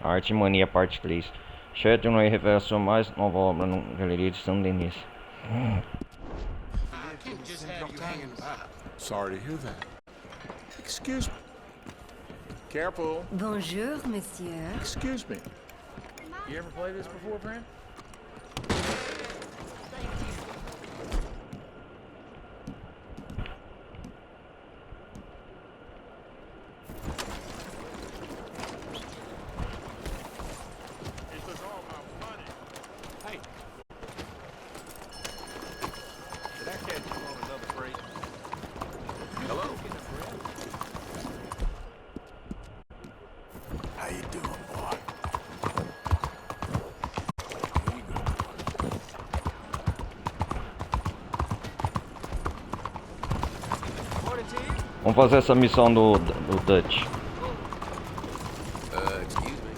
Arte Mania, parte 3. Châtenay revela sua mais nova obra na Galeria de Saint Denis.
Sorry to hear that. Excuse me. Careful.
Bonjour, monsieur.
Excuse me.
You ever played this before, friend?
Vamos fazer essa missão do Dutch.
Excuse me.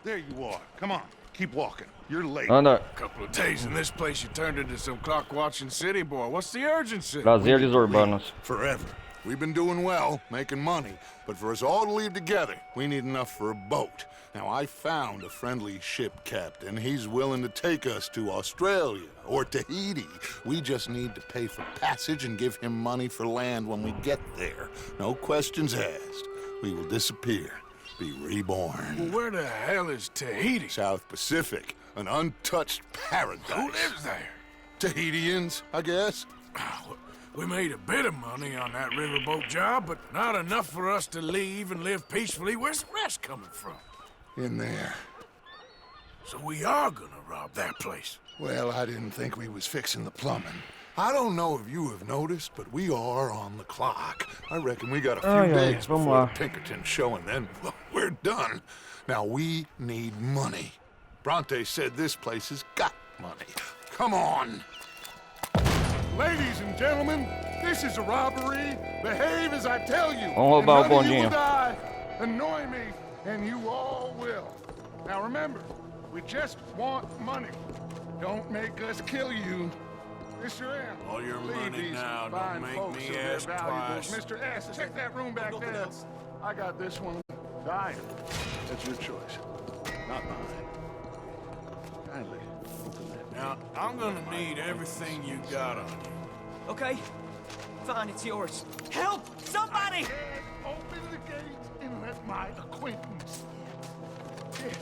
There you are. Come on, keep walking. You're late.
Anda.
Couple of days in this place, you turned into some clock-watching city boy. What's the urgency?
Prazeres urbanos.
Forever. We've been doing well, making money, but for us all to leave together, we need enough for a boat. Now, I found a friendly ship captain. He's willing to take us to Australia or Tahiti. We just need to pay for passage and give him money for land when we get there. No questions asked. We will disappear, be reborn.
Well, where the hell is Tahiti?
South Pacific, an untouched paradise.
Who lives there?
Tahitians, I guess.
We made a bit of money on that riverboat job, but not enough for us to leave and live peacefully. Where's the rest coming from?
In there.
So we are gonna rob that place.
Well, I didn't think we was fixing the plumbing. I don't know if you have noticed, but we are on the clock. I reckon we got a few days before the Pinkerton show, and then well, we're done. Now, we need money. Bronte said this place has got money. Come on. Ladies and gentlemen, this is a robbery. Behave as I tell you.
Vamos roubar o
None of you
bondinho.
will die. Annoy me, and you all will. Now remember, we just want money. Don't make us kill you. Mr. M.
All your
leave
money
these
now, don't
fine
make
folks
me
of their
ask
valuables.
twice.
Mr. S, check that room back there. I got this one. Dying. That's your choice. Not mine. Kindly open that.
Now, I'm gonna need everything you got on you.
Okay, fine, it's yours. Help! Somebody!
Open the gate and let my acquaintance. Yes,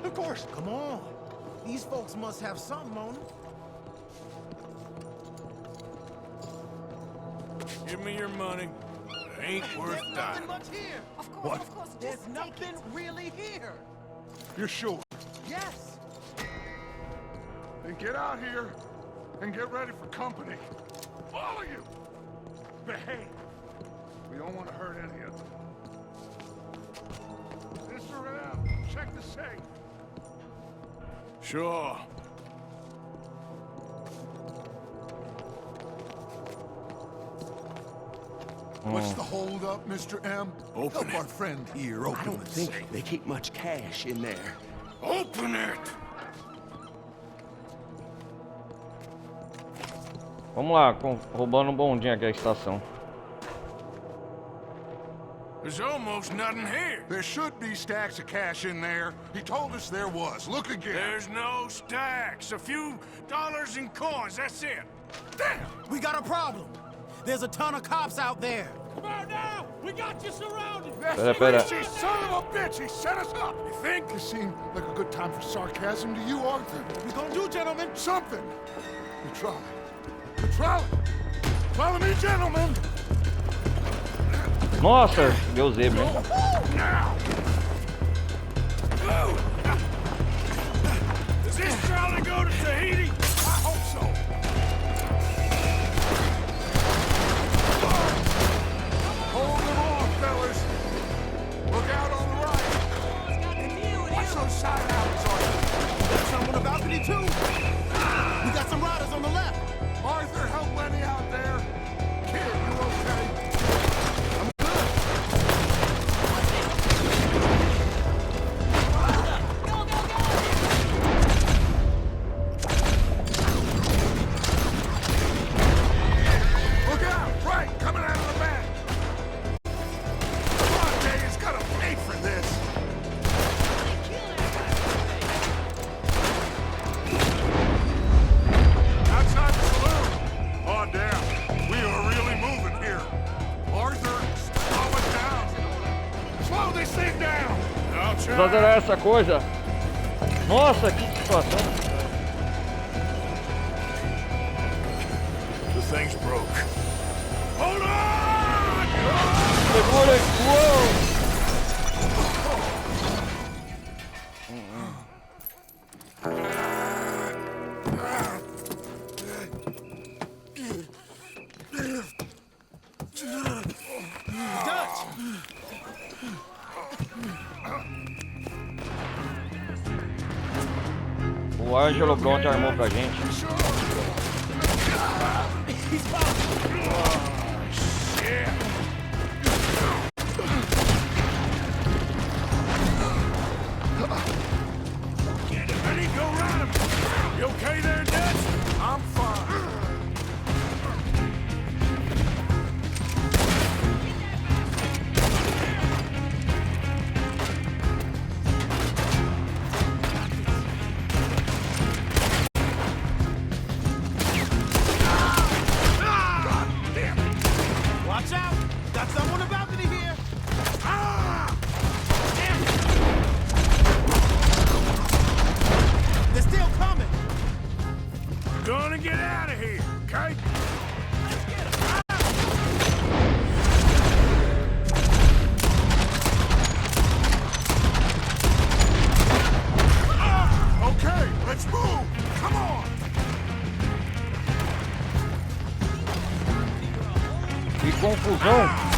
of course.
Come on. These folks must have something on them.
Give me your money. It ain't worth
There's
dying.
nothing much here.
Of course,
What?
of course.
There's
Just take
nothing
it.
really here.
You're sure?
Yes.
Then get out here and get ready for company. All of you! Behave. We don't want to hurt any of them. Mr. M, check the safe.
Sure.
What's the hold up, Mr. M?
Open
Help our friend here open
I don't
the
think
safe.
they keep much cash in there.
Open it!
Vamos lá, roubando um bondinho aqui a estação.
There's almost nothing here.
There should be stacks of cash in there. He told us there was. Look again.
There's no stacks. A few dollars in coins, that's it.
Damn! We got a problem. There's a ton of cops out there.
Come on now! We got you surrounded!
Espera.
Son of a bitch! He set us up! You think? This seemed like a good time for sarcasm to you, Arthur.
What we gonna do, gentlemen?
Something! We try. We try. Follow me, gentlemen!
Nossa, deu zebra, hein?
Now!
Does this trolley go to Tahiti?
I hope so. Hold them off, fellas. Look out on the right. Watch those side alleys, Arthur.
There's some on the balcony, too. We got some riders on the left.
Arthur, help Lenny out there. Kid, you okay? I'm good. Look out! Right, coming out of the back. Bronte is gonna pay for this. Outside the saloon. Oh, damn. We are really moving here. Arthur, slow it down. Slow this thing down. I'll
Vamos acelerar essa coisa. Nossa, que situação.
The thing's broke. Hold on!
Segura. Uou. O Angelo Bronte armou pra gente. confusão.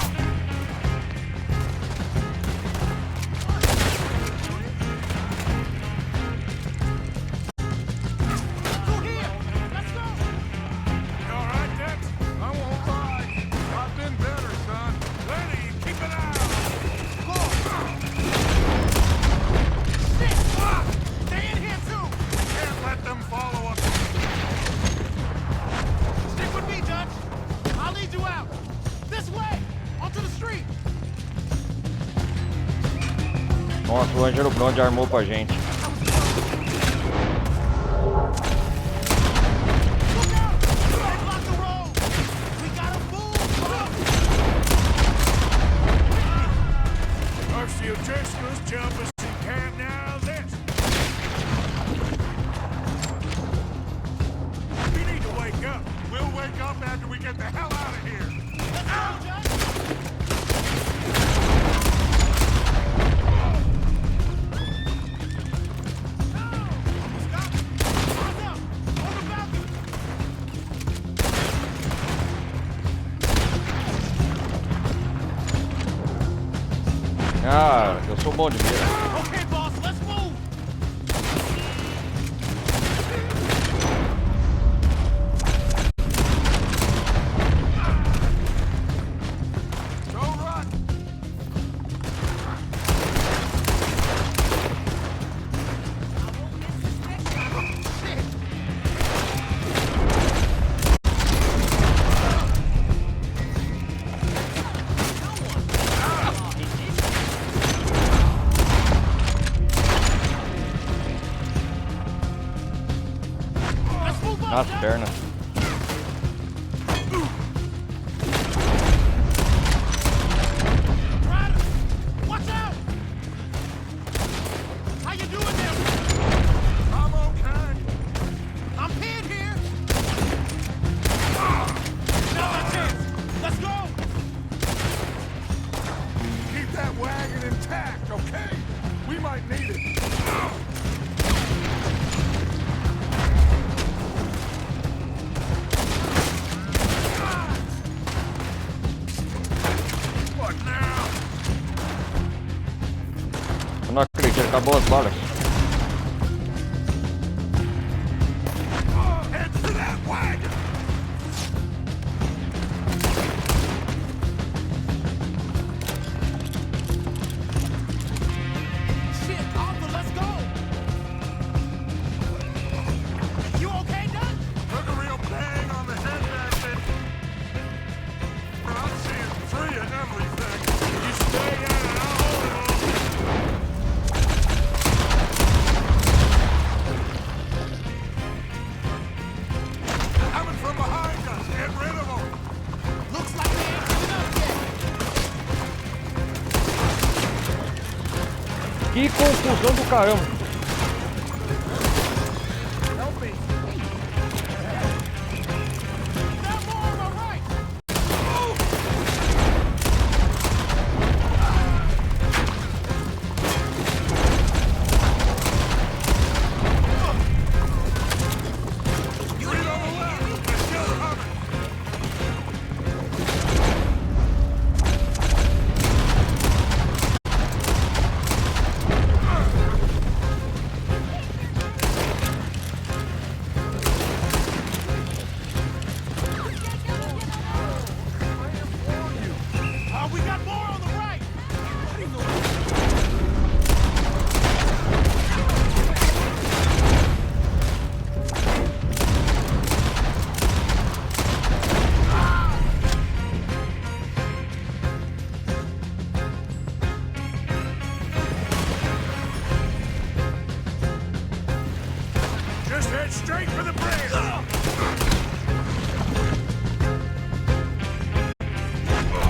Nossa, o Angelo Bronte armou com a gente. Ah, eu sou bom de mira. Nas pernas. Não acredito, acabou as balas. Que confusão do caramba.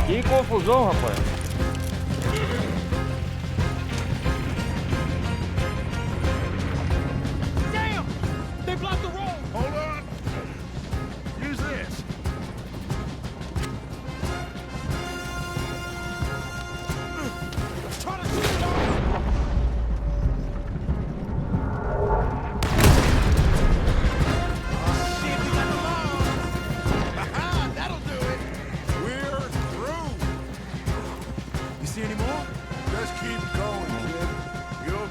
Que confusão, rapaz.
Damn! They blocked the road! Hold on! Use this! Try to shoot it off! Oh, shit, we got the law! Aha, that'll do it! We're through!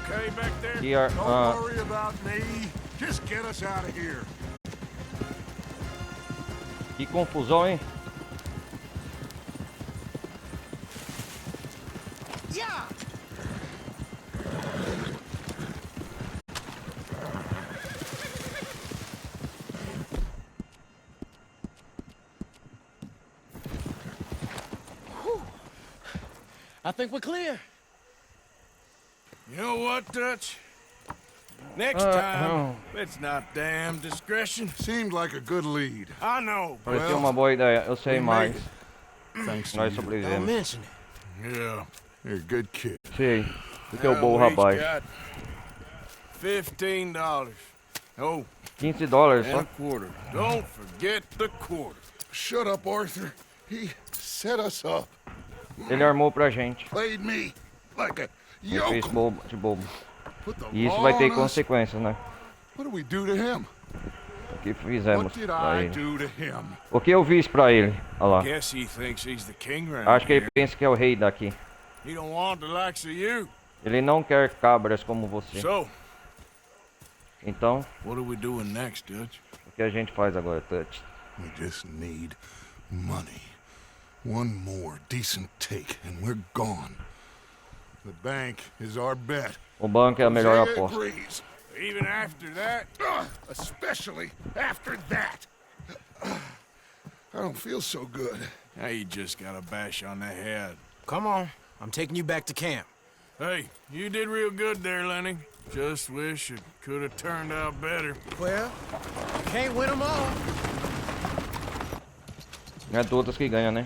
okay back there?
Here,
Don't worry about me. Just get us out of here.
Que confusão, hein?
Yeah.
I think we're clear.
You know what, Dutch? Next time, it's not damn discretion.
Seemed like a good lead.
I know.
Pareceu uma boa ideia, eu sei mais.
Thanks to
Nós
you.
sobrevivemos.
Mention it.
Yeah.
You're a good kid.
Sei, porque eu bom
Now we
rapaz.
got $15. Oh,
$15
and
só.
a quarter. Don't forget the quarter.
Shut up, Arthur. He set us up.
Ele armou pra gente.
Played me like a
Ele fez
yokel.
de bobo.
Put the
E isso
law
vai ter
on us.
consequências, né?
What do we do to him?
O que fizemos
What did
pra
I
ele?
do to him?
O que eu fiz pra ele? Olha lá.
Guess he thinks he's the king round
Acho que ele
here.
pensa que é o rei daqui.
He don't want the likes of you.
Ele não quer cabras como você.
So,
Então,
what are we doing next, Dutch?
o que a gente faz agora, Touch?
We just need money. One more decent take and we're gone. The bank is our bet.
O banco é a melhor
Jose
aposta.
agrees.
Even after that?
Especially after that. I don't feel so good.
Now you just got a bash on the head.
Come on. I'm taking you back to camp.
Hey, you did real good there, Lenny. Just wish it could have turned out better.
Well, can't win them all.
Não é todas que ganham, né?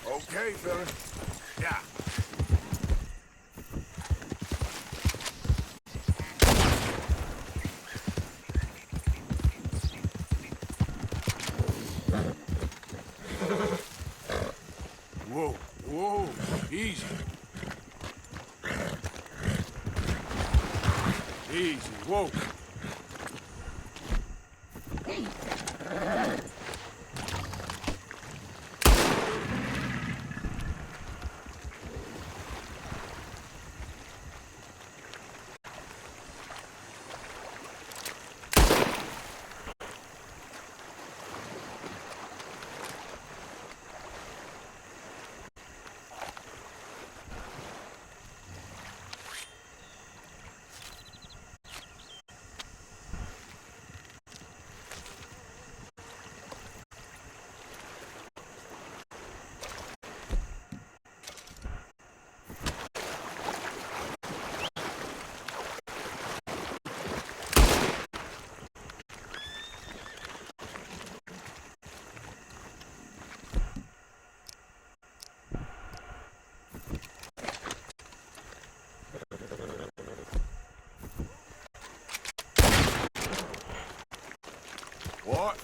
Okay, fella. Yeah. Whoa, whoa, easy. Easy, whoa. What?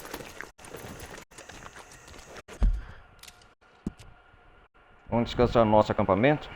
Vamos descansar no nosso acampamento.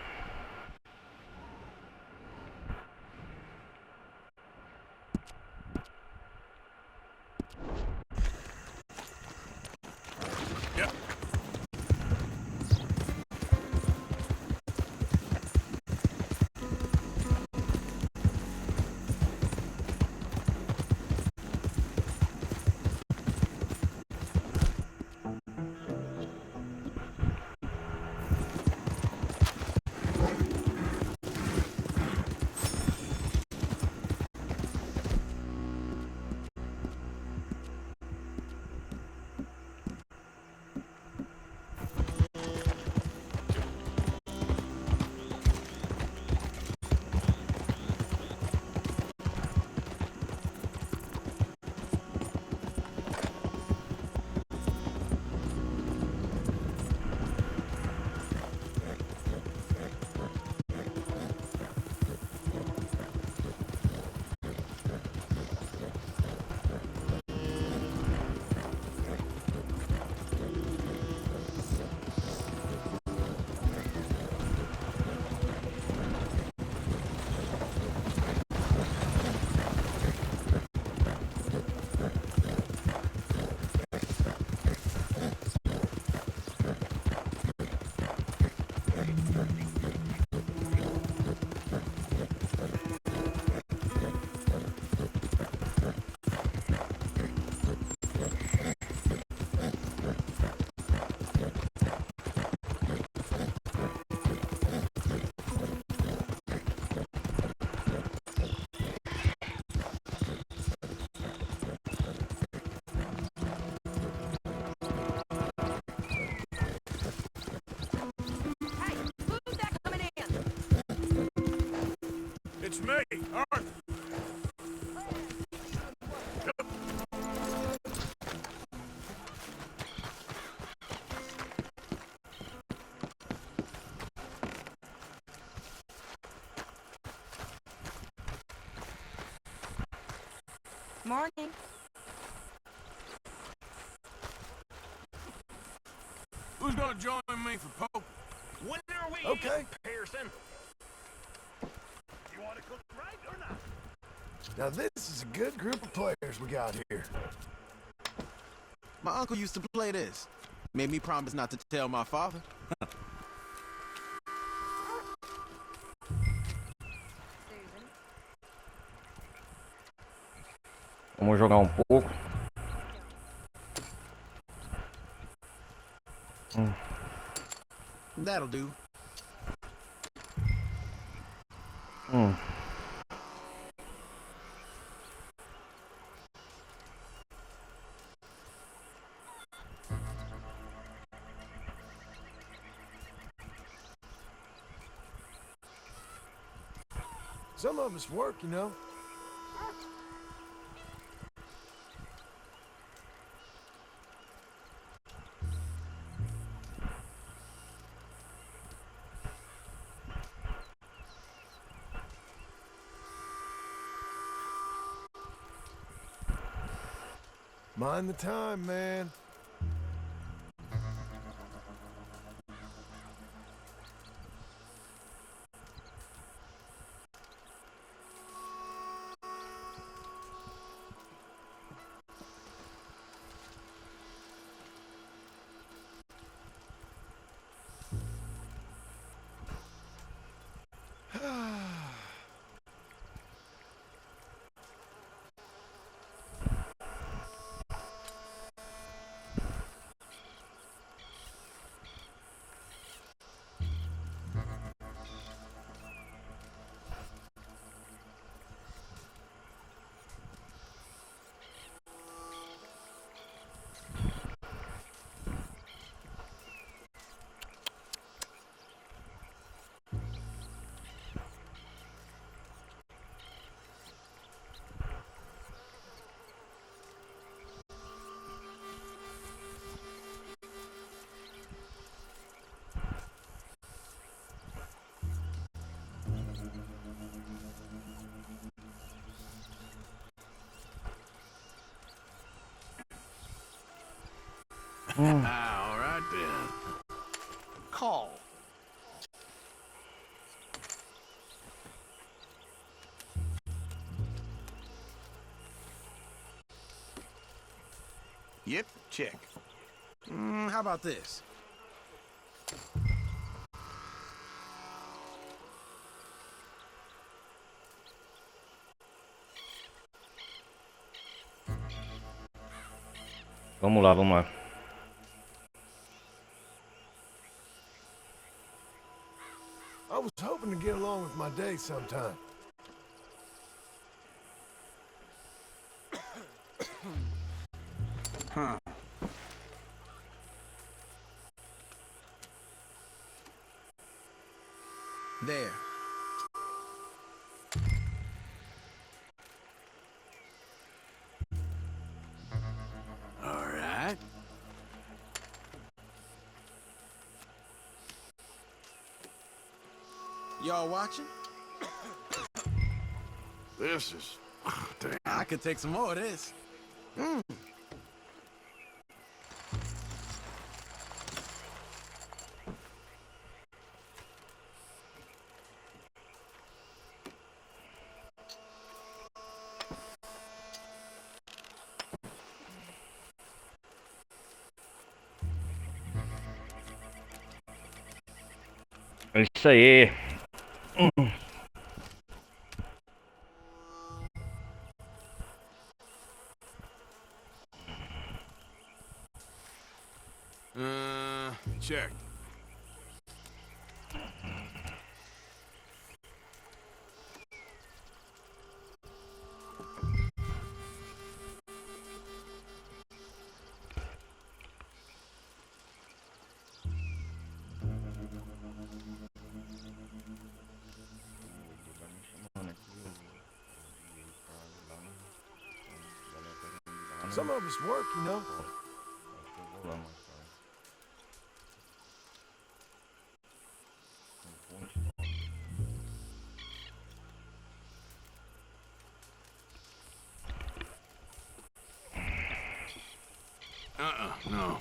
It's me, Arthur.
Morning.
Who's gonna join me for poker?
When are we?
Okay.
Pearson. You want to cook right or not?
Now this is a good group of players we got here.
My uncle used to play this. Made me promise not to tell my father.
Vamos jogar pouco.
That'll do.
Some of us work, you know. Mind the time, man.
All right then. Call.
Yep, check. How about this?
Vamos lá, vamos lá.
I was hoping to get along with my day sometime.
Huh. There.
All right.
Y'all watching?
This is... damn.
I could take some more of this.
É isso aí.
Check.
Some of us work, you know.
No.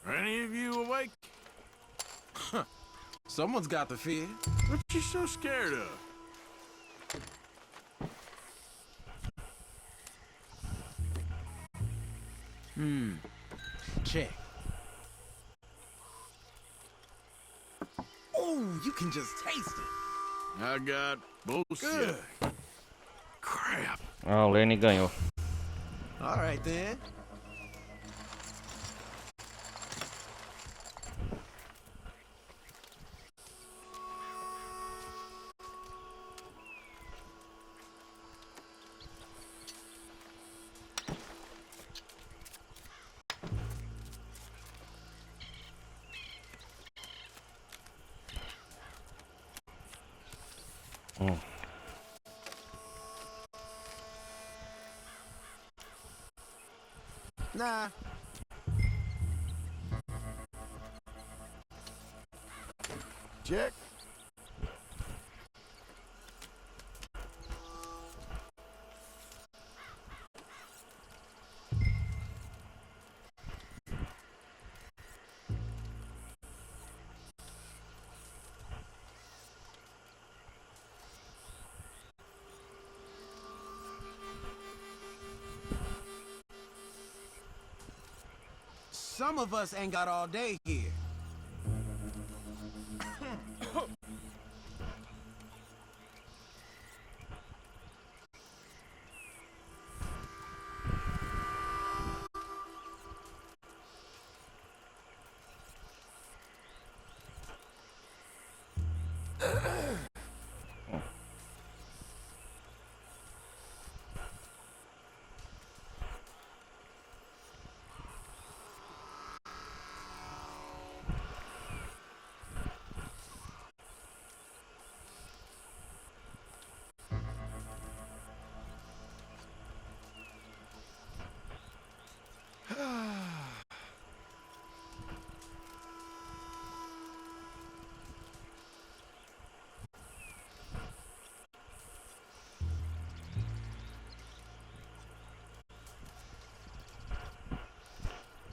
Are any of you awake?
Someone's got the fear.
What you so scared of?
Check. Ooh, you can just taste it.
I got bullshit. Crap.
Ah, o Lenny ganhou.
All right then. Nah.
Check.
Some of us ain't got all day here.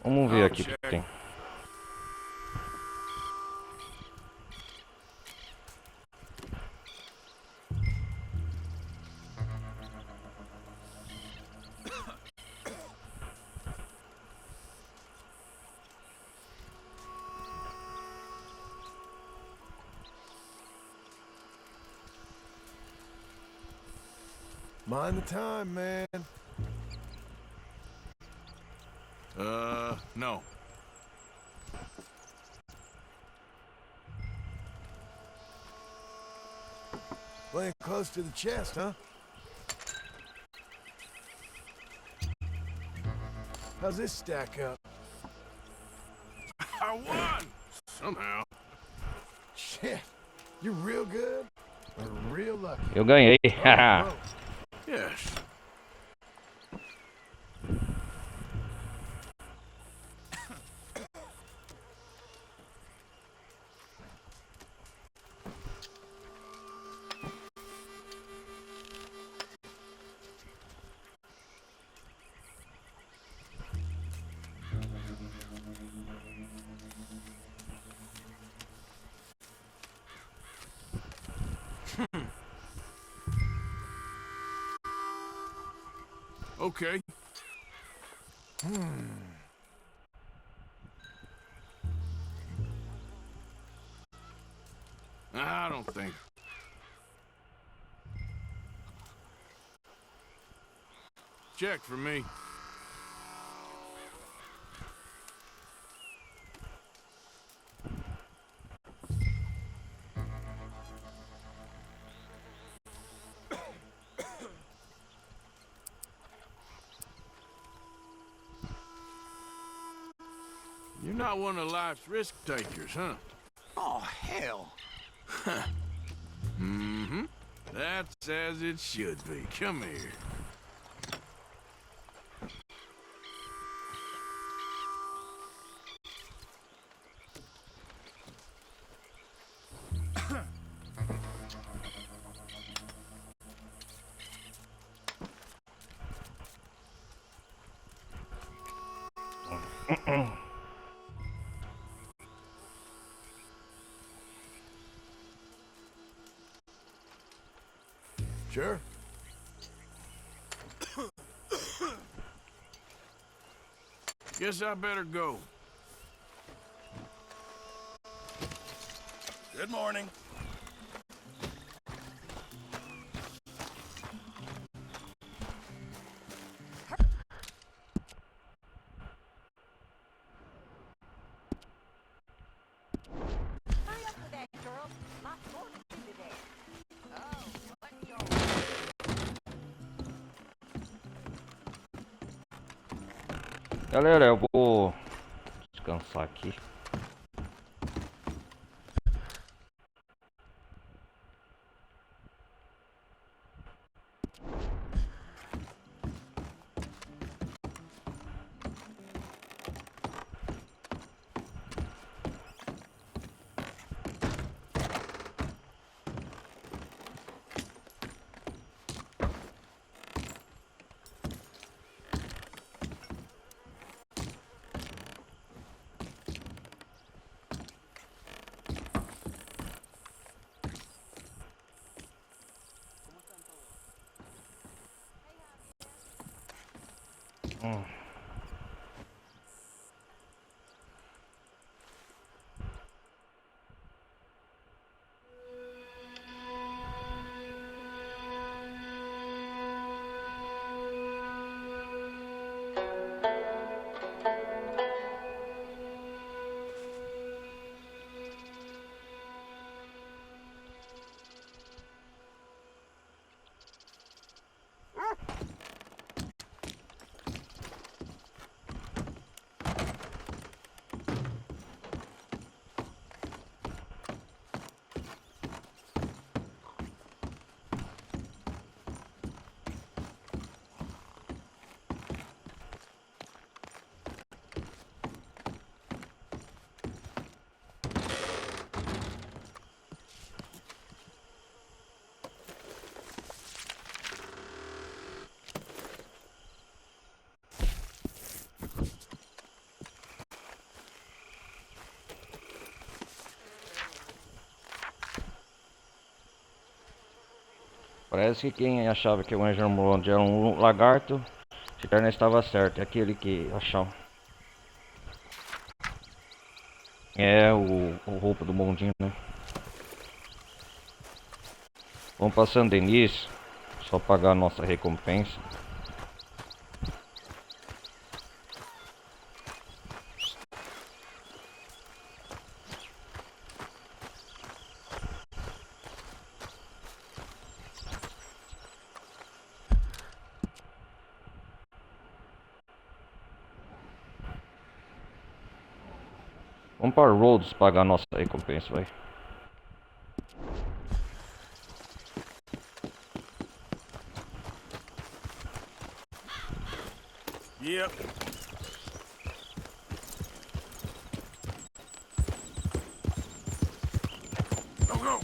Vamos ver aqui o que tem.
Mind the time, man.
No.
Playing close to the chest, huh? How's this stack up?
I won! Somehow.
Shit. You real good? Or real lucky?
Eu ganhei.
Oh,
yes. Okay. I don't think. Check for me. You're not one of life's risk takers, huh?
Oh, hell.
Mm-hmm. That's as it should be. Come here.
Sure.
Guess I better go.
Good morning.
Hurry up with that, girls. Lots more to do today. Oh, what's your...
Galera, eu vou descansar aqui. Parece que quem achava que o Angelo Bronte era um lagarto, Châtenay estava certo, é aquele que achava. É o roupa do bondinho, né? Vamos para Saint Denis, só pagar a nossa recompensa. Vamos para Rhodes pagar a nossa recompensa, vai.
Yep. Go, go.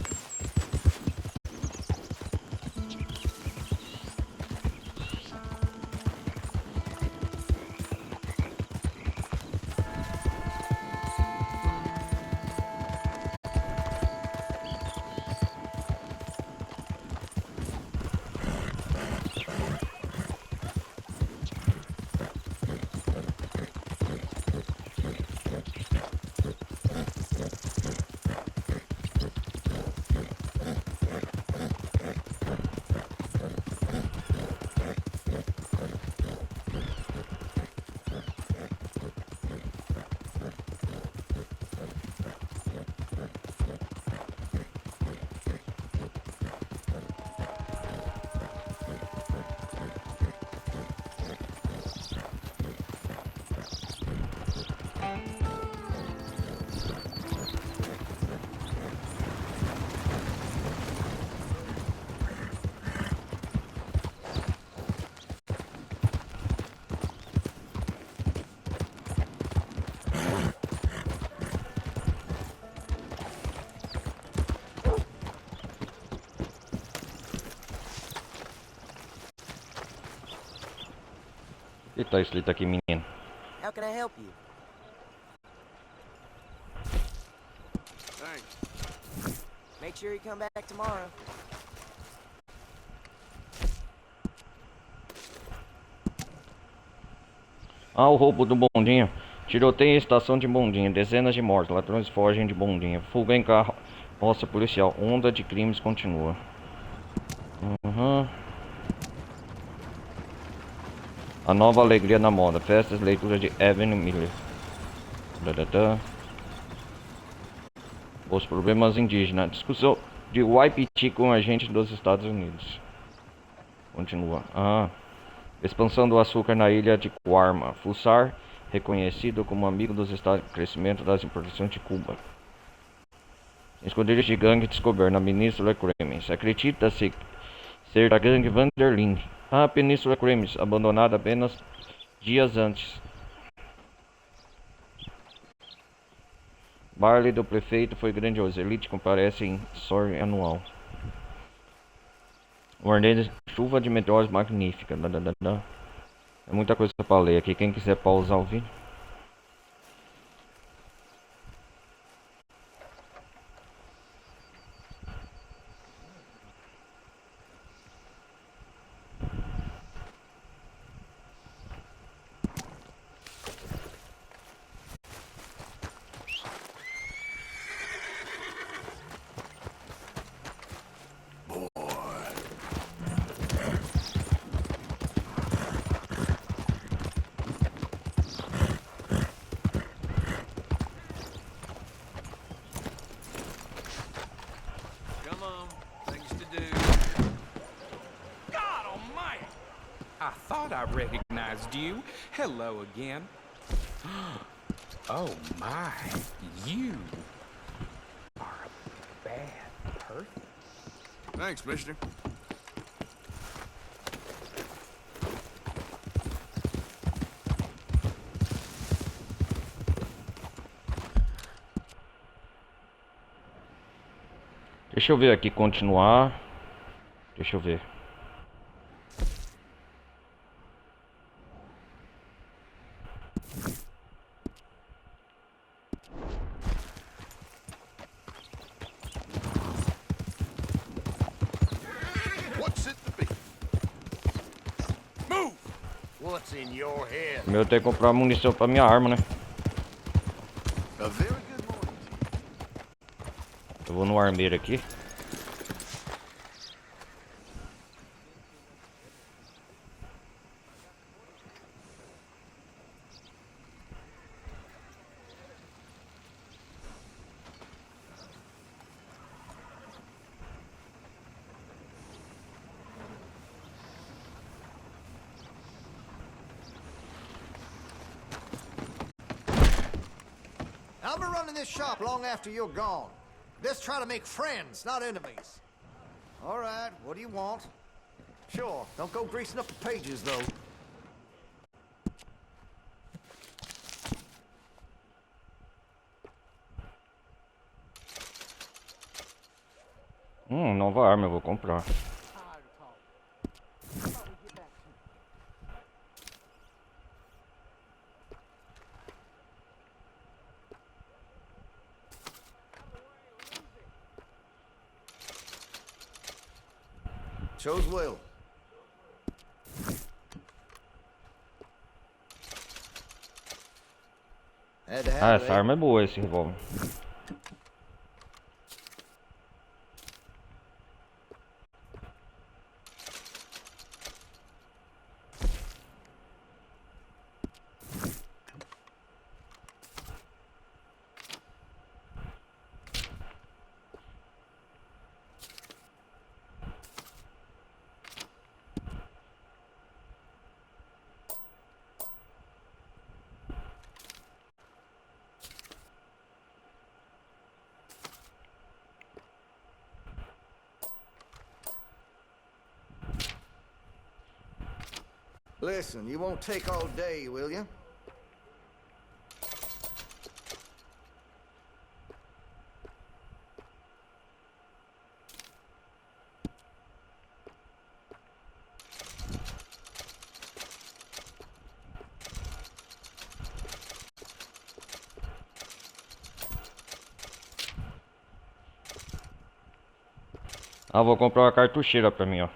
que tá escrito aqui, menino?
How can I help you?
Thanks.
Make sure you come back tomorrow.
Ah, o roubo do bondinho. Tiroteio em estação de bondinho. Dezenas de mortos. Ladrões fogem de bondinho. Fuga em carroça policial. Onda de crimes continua. A nova alegria na moda. Festas, leitura de Evan Miller. Os problemas indígenas. Discussão de Waipiti com agentes dos Estados Unidos. Continua. Expansão do açúcar na ilha de Guarma. Fussar, reconhecido como amigo dos Estados. Crescimento das importações de Cuba. Esconderijo de gangue descoberto na Península Kremes. Acredita-se ser da gangue Vanderlyn. A Península Kremes, abandonada apenas dias antes. Baile do prefeito foi grandioso. Elite comparece em sorte anual. Ordem chuva de meteoros magnífica. É muita coisa pra ler aqui. Quem quiser pausar o vídeo.
I recognized you. Hello again. Oh my, you are a bad person.
Thanks, mister.
Deixa eu ver aqui, continuar. Deixa eu ver. Eu tenho que comprar munição pra minha arma, né? Eu vou no armeiro aqui.
I'll be running this shop long after you're gone. Let's try to make friends, not enemies. All right, what do you want? Sure, don't go greasing up the pages, though.
Nova arma eu vou comprar.
Shows well.
Essa arma é boa, esse revólver.
Listen, you won't take all day, will you?
Ah, vou comprar uma cartucheira pra mim, ó.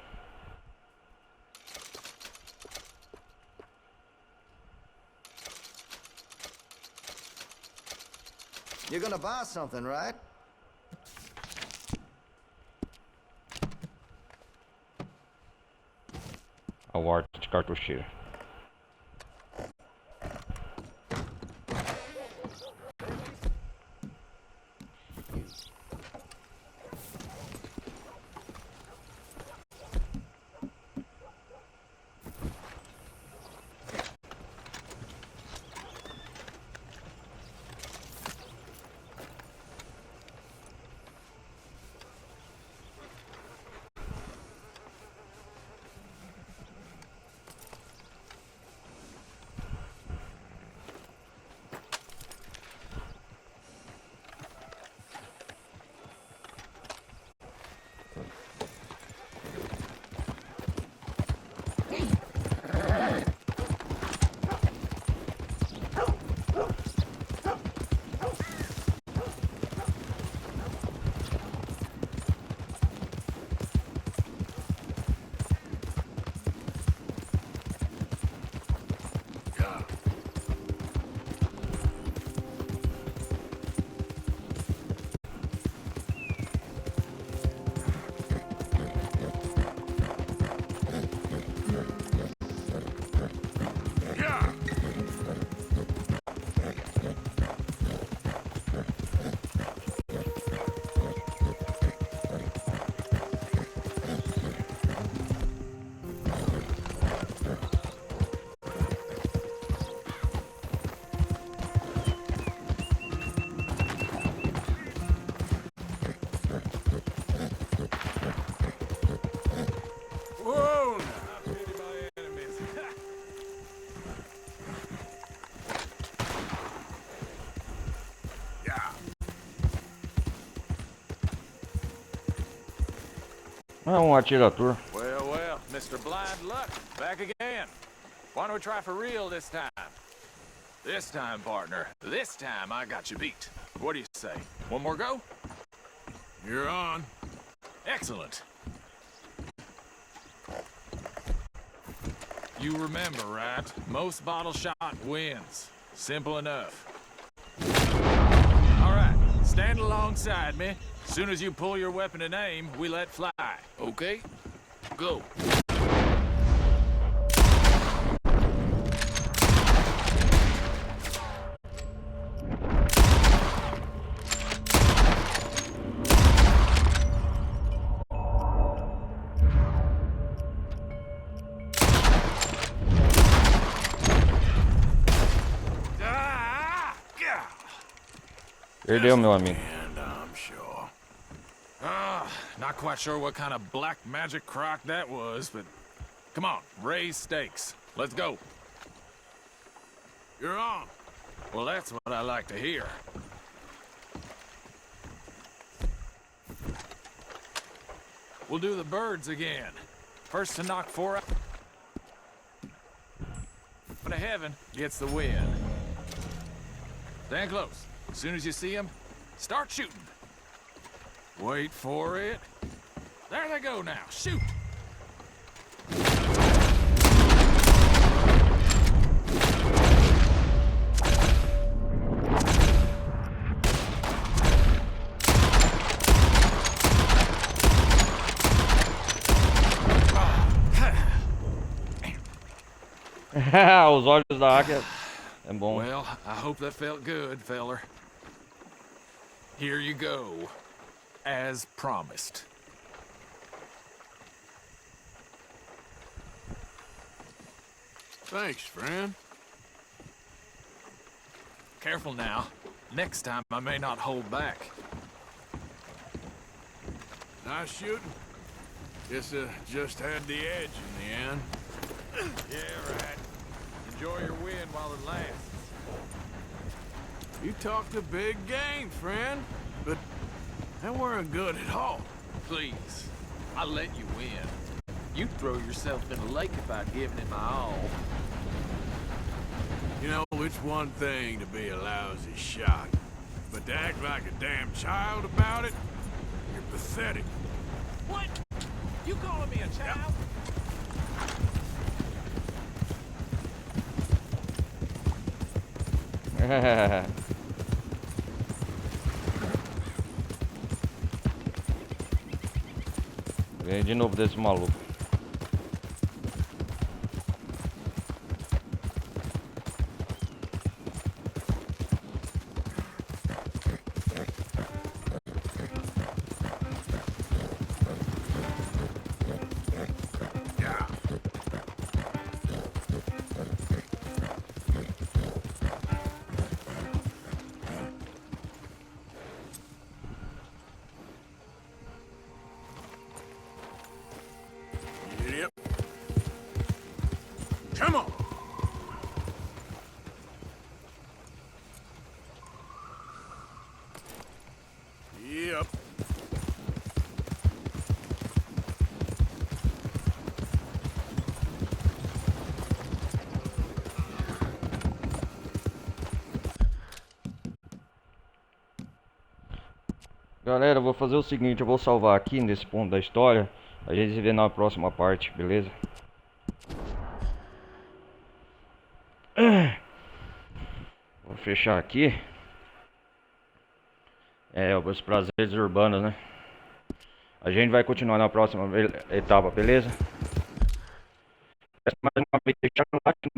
You're gonna buy something, right?
A warta de cartucheira. Atirador.
Well, Mr. Blind Luck, back again. Why don't we try for real this time? This time, partner. This time I got you beat. What do you say? One more go?
You're on.
Excellent. You remember, right? Most bottle shot wins. Simple enough. All right, stand alongside me. As soon as you pull your weapon and aim, we let fly. Okay? Go.
Perdeu, meu amigo.
Not quite sure what kind of black magic crock that was, but come on, raise stakes. Let's go.
You're on.
Well, that's what I like to hear. We'll do the birds again. First to knock 4 out of heaven gets the win. Stand close. As soon as you see them, start shooting. Wait for it. There they go now. Shoot!
Os olhos da águia é bom.
Well, I hope that felt good, feller. Here you go. As promised.
Thanks, friend.
Careful now. Next time I may not hold back.
Nice shooting. Guess just had the edge in the end.
Yeah, right. Enjoy your win while it lasts.
You talked a big game, friend, but that weren't good at all.
Please, I let you win. You'd throw yourself in the lake if I'd given it my all.
You know, it's one thing to be a lousy shot, but to act like a damn child about it, you're pathetic.
What? You calling me a child?
Vem de novo desse maluco.
Come on. Yep.
Galera, eu vou fazer o seguinte, eu vou salvar aqui nesse ponto da história. A gente se vê na próxima parte, beleza? Vou fechar aqui. Os prazeres urbanos, né? A gente vai continuar na próxima etapa, beleza? Mais uma vez, deixar o like,